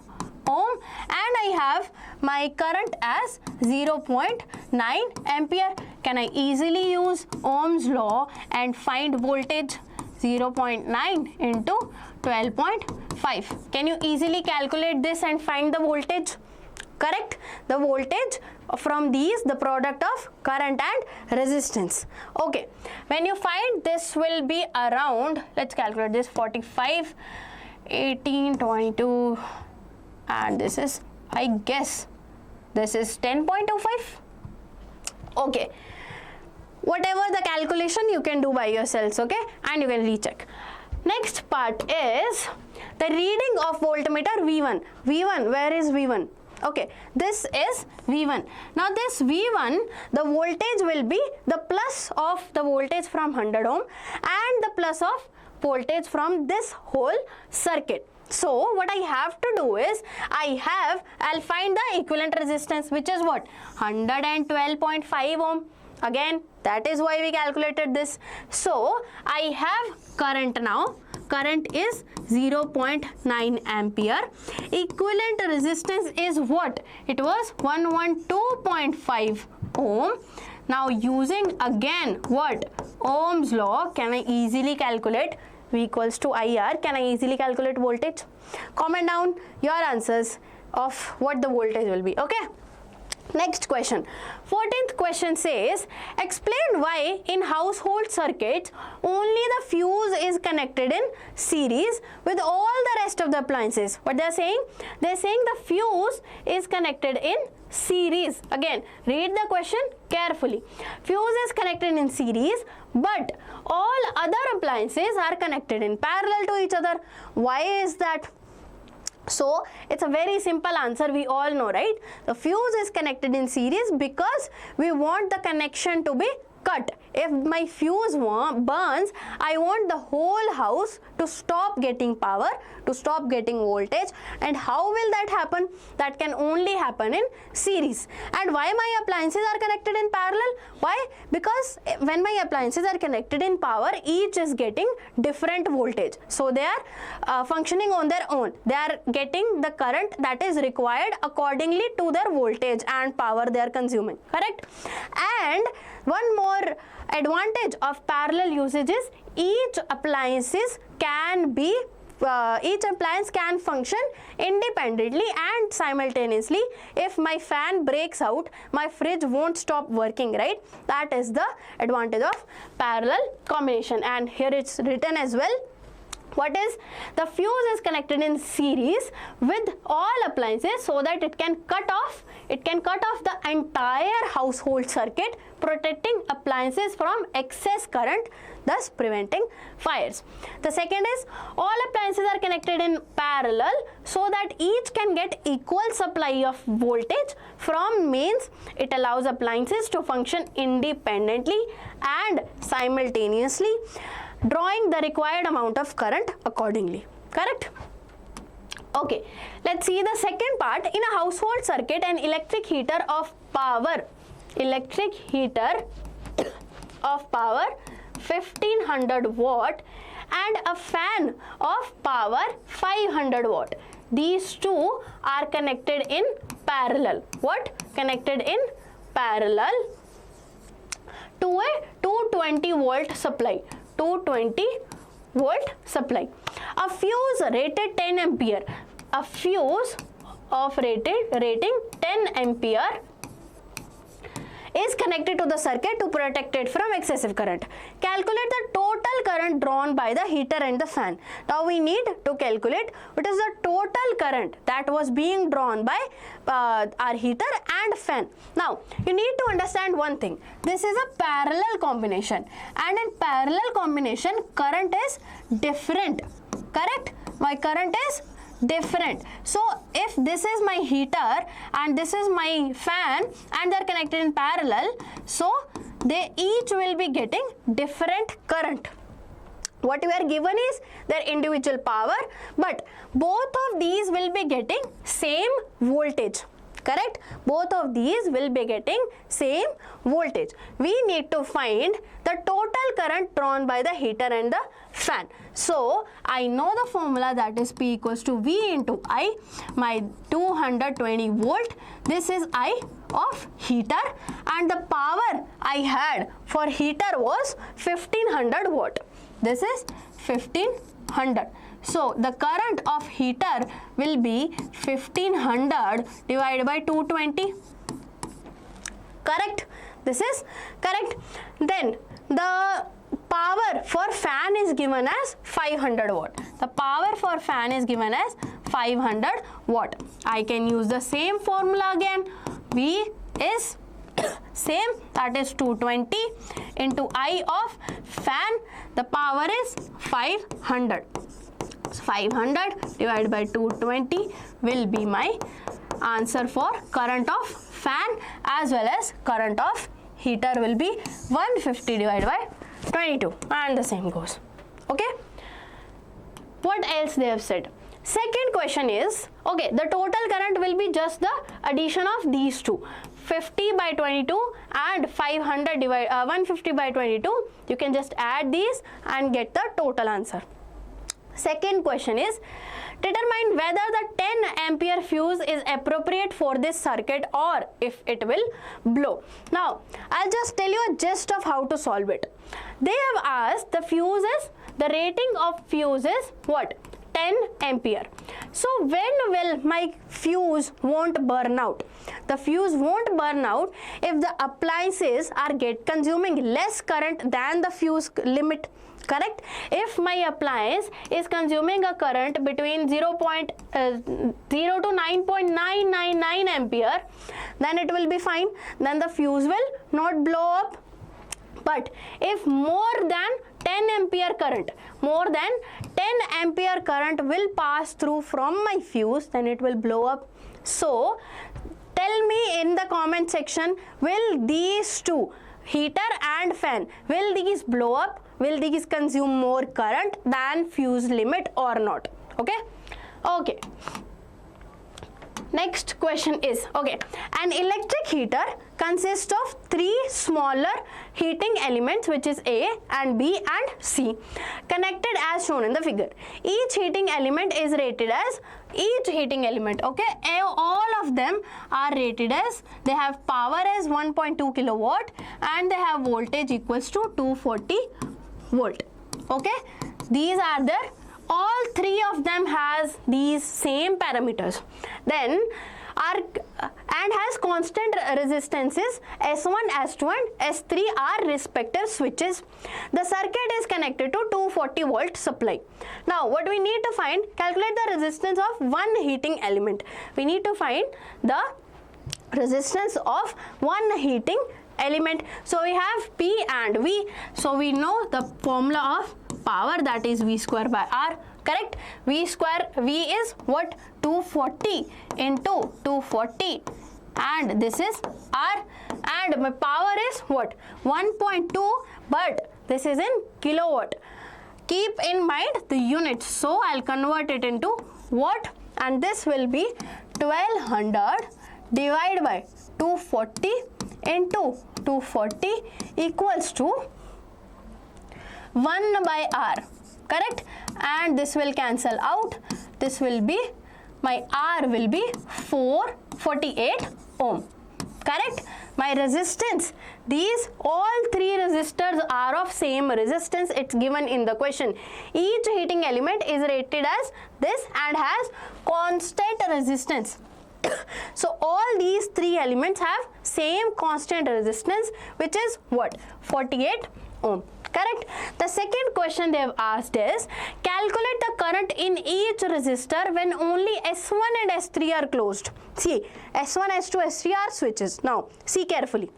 ohm, and I have my current as 0.9 ampere. Can I easily use Ohm's law and find voltage? 0.9 into 12.5. Can you easily calculate this and find the voltage? Correct? The voltage from these, the product of current and resistance. Okay, when you find, this will be around, let's calculate this, 45, 18, 22, and this is, I guess, This is 10.25. Okay. Whatever the calculation you can do by yourselves, okay, and you can recheck. Next part is the reading of voltmeter V1. V1, where is V1? Okay, this is V1. Now this V1, the voltage will be the plus of the voltage from 100 ohm and the plus of voltage from this whole circuit. So what I have to do is, I'll find the equivalent resistance, which is what? 112.5 ohm. Again, that is why we calculated this. So I have current now. Current is 0.9 ampere. Equivalent resistance is what? It was 112.5 ohm. Now using again what? Ohm's law, can I easily calculate? V equals to IR. Can I easily calculate voltage? Comment down your answers of what the voltage will be. Okay. Next question. 14th question says, explain why in household circuits only the fuse is connected in series with all the rest of the appliances. What they are saying? They are saying the fuse is connected in series. Again, read the question carefully. Fuse is connected in series, but all other appliances are connected in parallel to each other. Why is that? So it's a very simple answer, we all know, right? The fuse is connected in series because we want the connection to be cut. If my fuse burns, I want the whole house to stop getting power, to stop getting voltage. And how will that happen? That can only happen in series. And why my appliances are connected in parallel? Why? Because when my appliances are connected in power, each is getting different voltage. So they are functioning on their own. They are getting the current that is required accordingly to their voltage and power they are consuming. Correct? And one more advantage of parallel usage is each appliance can function independently and simultaneously. If my fan breaks out, my fridge won't stop working, right? That is the advantage of parallel combination. And here it's written as well. What is? The fuse is connected in series with all appliances so that it can cut off the entire household circuit, protecting appliances from excess current, thus preventing fires. The second is, all appliances are connected in parallel so that each can get equal supply of voltage from mains. It allows appliances to function independently and simultaneously, drawing the required amount of current accordingly. Correct? Okay, let's see the second part. In a household circuit, an electric heater of power 1500 watt and a fan of power 500 watt. These two are connected in parallel. What? Connected in parallel to a 220 volt supply. 220 volt supply. A fuse rated 10 ampere. A fuse of rating 10 ampere is connected to the circuit to protect it from excessive current. Calculate the total current drawn by the heater and the fan. Now we need to calculate what is the total current that was being drawn by our heater and fan. Now you need to understand one thing. This is a parallel combination, and in parallel combination current is different. Correct? My current is different. So if this is my heater and this is my fan and they are connected in parallel, so they each will be getting different current. What we are given is their individual power, but both of these will be getting same voltage. Correct? Both of these will be getting same voltage. We need to find the total current drawn by the heater and the fan. So I know the formula, that is P equals to V into I. My 220 volt, this is I of heater, and the power I had for heater was 1500 watt. This is 1500. So the current of heater will be 1500 divided by 220. Correct? This is correct. Then the power for fan is given as 500 watt. The power for fan is given as 500 watt. I can use the same formula again. V is same, that is 220 into I of fan, the power is 500. So 500 divided by 220 will be my answer for current of fan as well as current of heater will be 150 divided by 22, and the same goes. Okay. What else they have said? Second question is, okay, the total current will be just the addition of these two, 50 by 22 and 500 divided 150 by 22. You can just add these and get the total answer. Second question is, determine whether the 10 ampere fuse is appropriate for this circuit or if it will blow. Now, I'll just tell you a gist of how to solve it. They have asked the rating of fuse is what? 10 ampere. So when will my fuse won't burn out? The fuse won't burn out if the appliances are consuming less current than the fuse limit. Correct? If my appliance is consuming a current between 0 to 9.999 ampere, then it will be fine. Then the fuse will not blow up. But if more than 10 ampere current, will pass through from my fuse, then it will blow up. So tell me in the comment section, will these two, heater and fan, will these blow up? Will these consume more current than fuse limit or not? Okay. Okay. Next question is, okay, an electric heater consists of three smaller heating elements, which is A and B and C, connected as shown in the figure. Each heating element, okay, all of them are rated as, they have power as 1.2 kilowatt and they have voltage equals to 240 volt. Okay, these are the, all three of them has these same parameters. Then and has constant resistances S1, S2 and S3 are respective switches. The circuit is connected to 240 volt supply. Now what we need to find, calculate the resistance of one heating element. We need to find the resistance of one heating element. So we have P and V. So we know the formula of power, that is V square by R. Correct? V is what? 240 into 240 and this is R, and my power is what? 1.2, but this is in kilowatt. Keep in mind the units, so I'll convert it into watt, and this will be 1200 divided by 240 into 240 equals to 1 by R. Correct? And this will cancel out. This will be, my R will be 448 ohm. Correct? My resistance, these all three resistors are of same resistance. It's given in the question. Each heating element is rated as this and has constant resistance. So all these three elements have same constant resistance, which is what? 48 ohm. Correct? The second question they have asked is, calculate the current in each resistor when only S1 and S3 are closed. See, S1, S2, S3 are switches. Now, see carefully.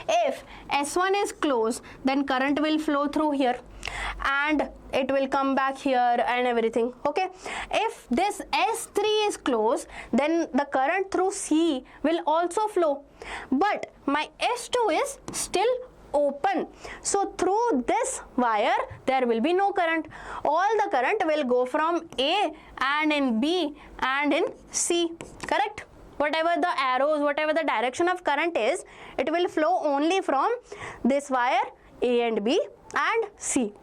If S1 is closed, then current will flow through here and it will come back here and everything. Okay. If this S3 is closed, then the current through C will also flow. But my S2 is still open. So through this wire there will be no current. All the current will go from A and in B and in C. Correct? Whatever the arrows, whatever the direction of current is, it will flow only from this wire A and B and C.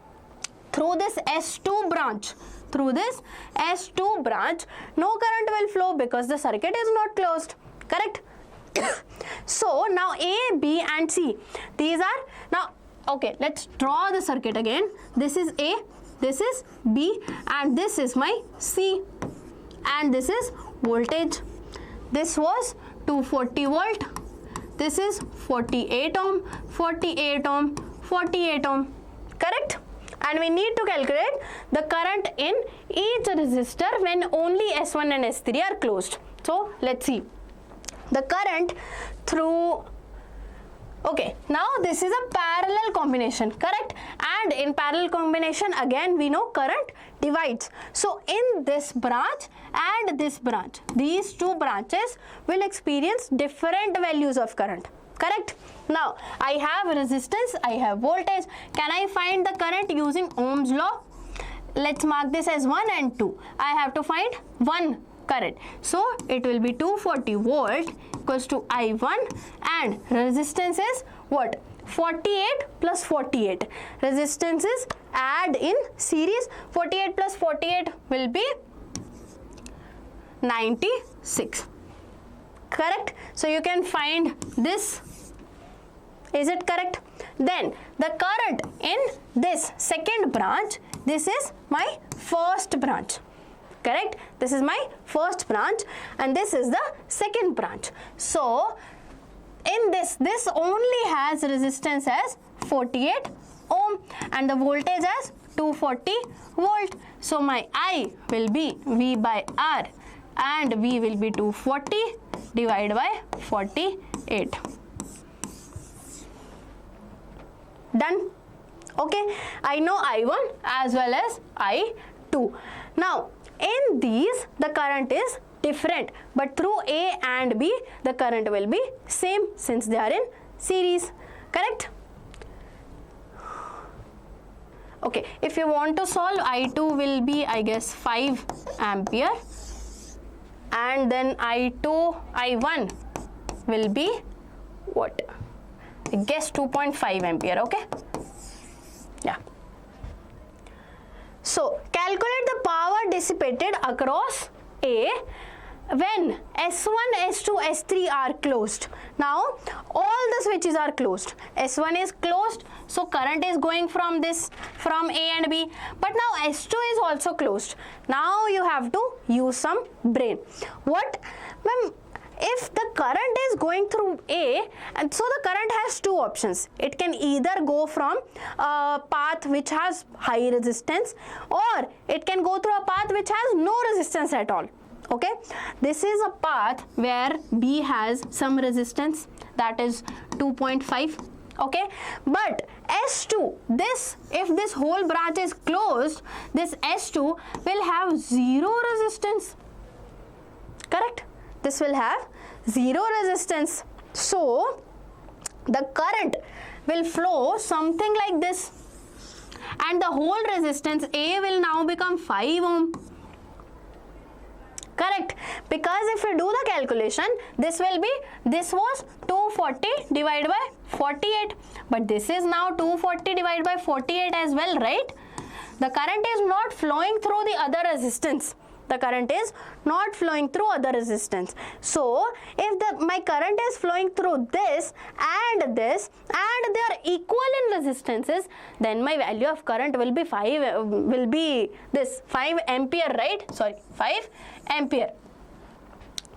Through this S2 branch, no current will flow because the circuit is not closed. Correct? So now A, B and C, these are, now okay, let's draw the circuit again. This is A, this is B and this is my C, and this is voltage. This was 240 volt, this is 48 ohm, 48 ohm, 48 ohm. Correct? And we need to calculate the current in each resistor when only S1 and S3 are closed. So let's see. the current through, okay, now this is a parallel combination, correct? And in parallel combination, again we know current divides. So in this branch and this branch, these two branches will experience different values of current, correct? Now I have resistance, I have voltage. Can I find the current using Ohm's law? Let's mark this as 1 and 2. I have to find one current. So it will be 240 volt equals to I1, and resistance is what? 48 plus 48. Resistances add in series. 48 plus 48 will be 96. Correct? So you can find this. Is it correct? Then the current in this second branch, this is my first branch. Correct? This is my first branch and this is the second branch. So in this only has resistance as 48 ohm and the voltage as 240 volt. So my I will be V by R and V will be 240 divided by 48. Done? Okay, I know I1 as well as I2. Now in these the current is different, but through A and B the current will be same since they are in series, correct? Okay, if you want to solve, I2 will be, I guess, 5 ampere and then I1 will be what? I guess 2.5 ampere, okay? Yeah. So calculate the power dissipated across A when S1, S2, S3 are closed. Now all the switches are closed. S1 is closed, so current is going from A and B. But now S2 is also closed. Now you have to use some brain. What? Ma'am, if the current is going through A, and so the current has two options. It can either go from a path which has high resistance, or it can go through a path which has no resistance at all. Okay, this is a path where B has some resistance, that is 2.5. okay, but S2, if this whole branch is closed, this S2 will have zero resistance, correct? This will have zero resistance. So the current will flow something like this, and the whole resistance A will now become 5 ohm. Correct? Because if you do the calculation, this was 240 divided by 48, but this is now 240 divided by 48 as well, right? The current is not flowing through the other resistance. The current is not flowing through other resistance. So if my current is flowing through this and they are equal in resistances, then my value of current will be 5 ampere, right? Sorry, 5 ampere.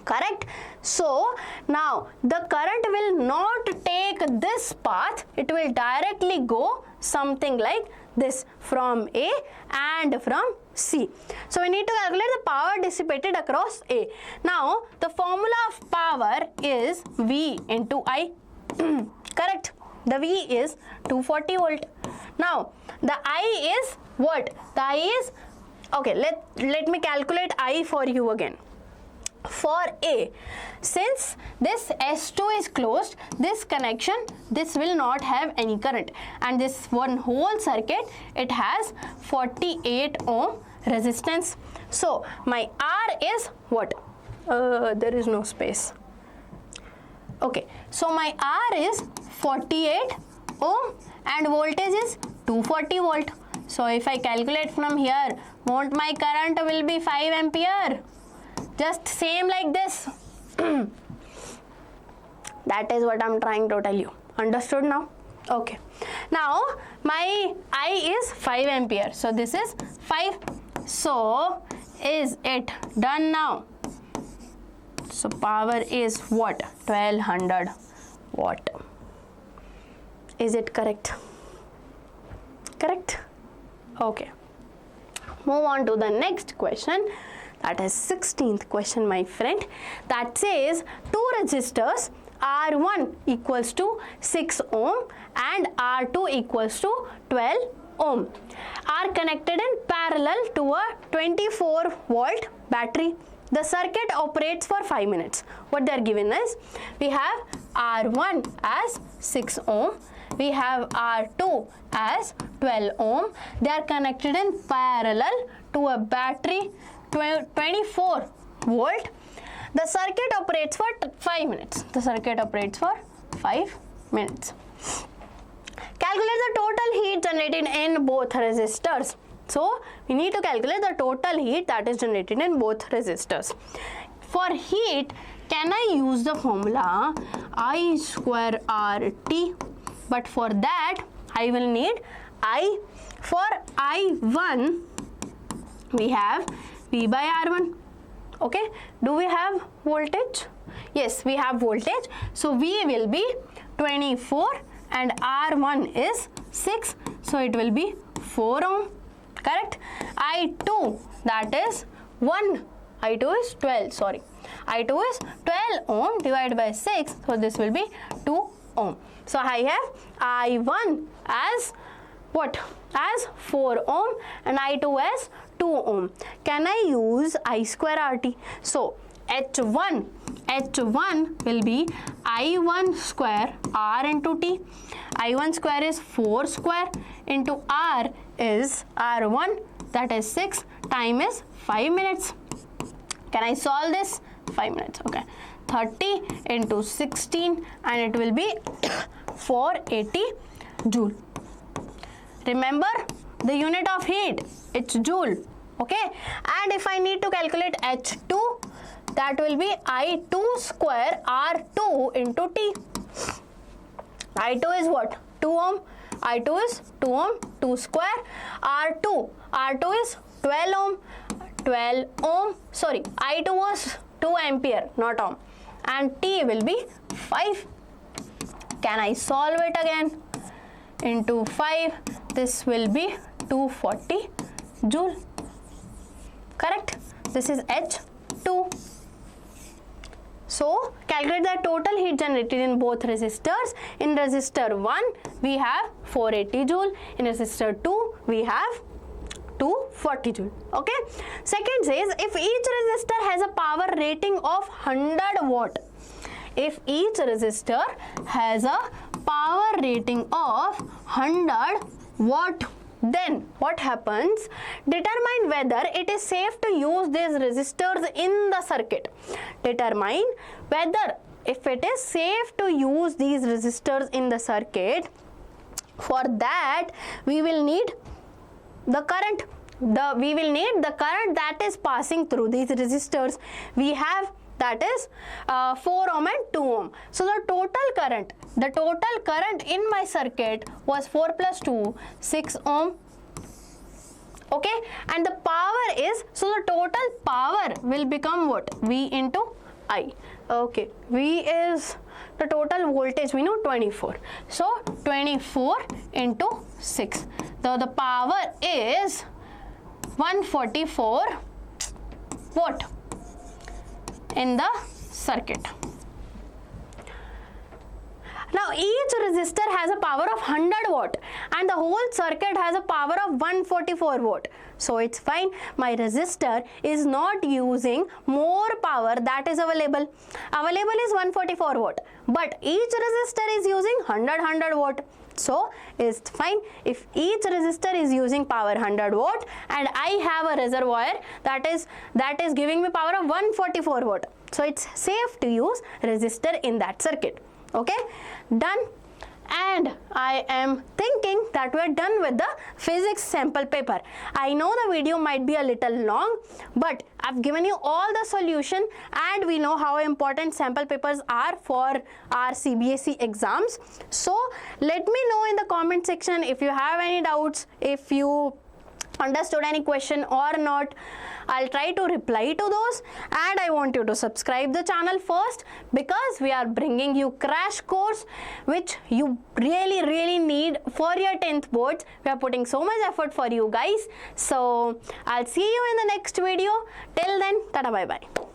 Correct? So now the current will not take this path, it will directly go something like this from A and from C. So we need to calculate the power dissipated across A. Now the formula of power is V into I. Correct? The V is 240 volt. Now the I is what? The I is, okay, let me calculate I for you again. For A, since this S2 is closed, this connection, this will not have any current, and this one whole circuit, it has 48 ohm resistance. So my R is what? There is no space. Okay, so my R is 48 ohm and voltage is 240 volt. So if I calculate from here, won't my current will be 5 ampere? Just same like this. That is what I'm trying to tell you. Understood now? Okay. Now my I is 5 ampere. So this is 5. So is it done now? So power is what? 1200 watt. Is it correct? Correct? Okay. Move on to the next question. That is 16th question, my friend. That says two resistors R1 equals to 6 ohm and R2 equals to 12 ohm are connected in parallel to a 24 volt battery. The circuit operates for 5 minutes. What they are given is, we have R1 as 6 ohm, we have R2 as 12 ohm. They are connected in parallel to a battery 24 volt. The circuit operates for 5 minutes. The circuit operates for 5 minutes. Calculate the total heat generated in both resistors. So, we need to calculate the total heat that is generated in both resistors. For heat, can I use the formula I square RT? But for that, I will need I. For I1, we have V by R1. Okay, do we have voltage? Yes, we have voltage. So, V will be 24 and R1 is 6. So, it will be 4 ohm. Correct? I2, that is 1. I2 is 12, sorry. I2 is 12 ohm divided by 6. So, this will be 2 ohm. So, I have I1 as what? As 4 ohm and I2 as 2 ohm. Can I use I square RT? So, H1 will be I1 square R into T. I1 square is 4 square into R is R1, that is 6, time is 5 minutes. Can I solve this? 5 minutes, okay. 30 into 16 and it will be 480 joule. Remember the unit of heat, it's joule, okay. And if I need to calculate H2, that will be I2 square R2 into T. I2 is what? 2 ohm. I2 is 2 ohm, 2 square. R2 is 12 ohm. 12 ohm, sorry, I2 was 2 ampere, not ohm. And T will be 5. Can I solve it again? Into 5, this will be 240 joule. Correct? This is H2. So, calculate the total heat generated in both resistors. In resistor 1, we have 480 joule. In resistor 2, we have 240 joule. Okay. Second says, if each resistor has a power rating of 100 watt. If each resistor has a power rating of 100 watt, then what happens? Determine whether it is safe to use these resistors in the circuit. Determine whether if it is safe to use these resistors in the circuit. For that, we will need the current. We will need the current that is passing through these resistors. We have, that is 4 ohm and 2 ohm. So the total current in my circuit was 4 plus 2, 6 ohm. Okay, and the power is, so the total power will become what? V into I. Okay, V is the total voltage, we know 24. So 24 into 6. So the power is 144 watt in the circuit. Now each resistor has a power of 100 watt and the whole circuit has a power of 144 watt. So it's fine. My resistor is not using more power that is available. Available is 144 watt, but each resistor is using 100 watt. So it's fine. If each resistor is using power 100 watt and I have a reservoir that is giving me power of 144 watt. So it's safe to use resistor in that circuit. Okay, done. And I am thinking that we are done with the physics sample paper. I know the video might be a little long, but I've given you all the solution and we know how important sample papers are for our CBSE exams. So let me know in the comment section if you have any doubts, if you understood any question or not. I'll try to reply to those, and I want you to subscribe the channel first, because we are bringing you crash course which you really need for your 10th boards. We are putting so much effort for you guys. So I'll see you in the next video. Till then, tada, bye bye.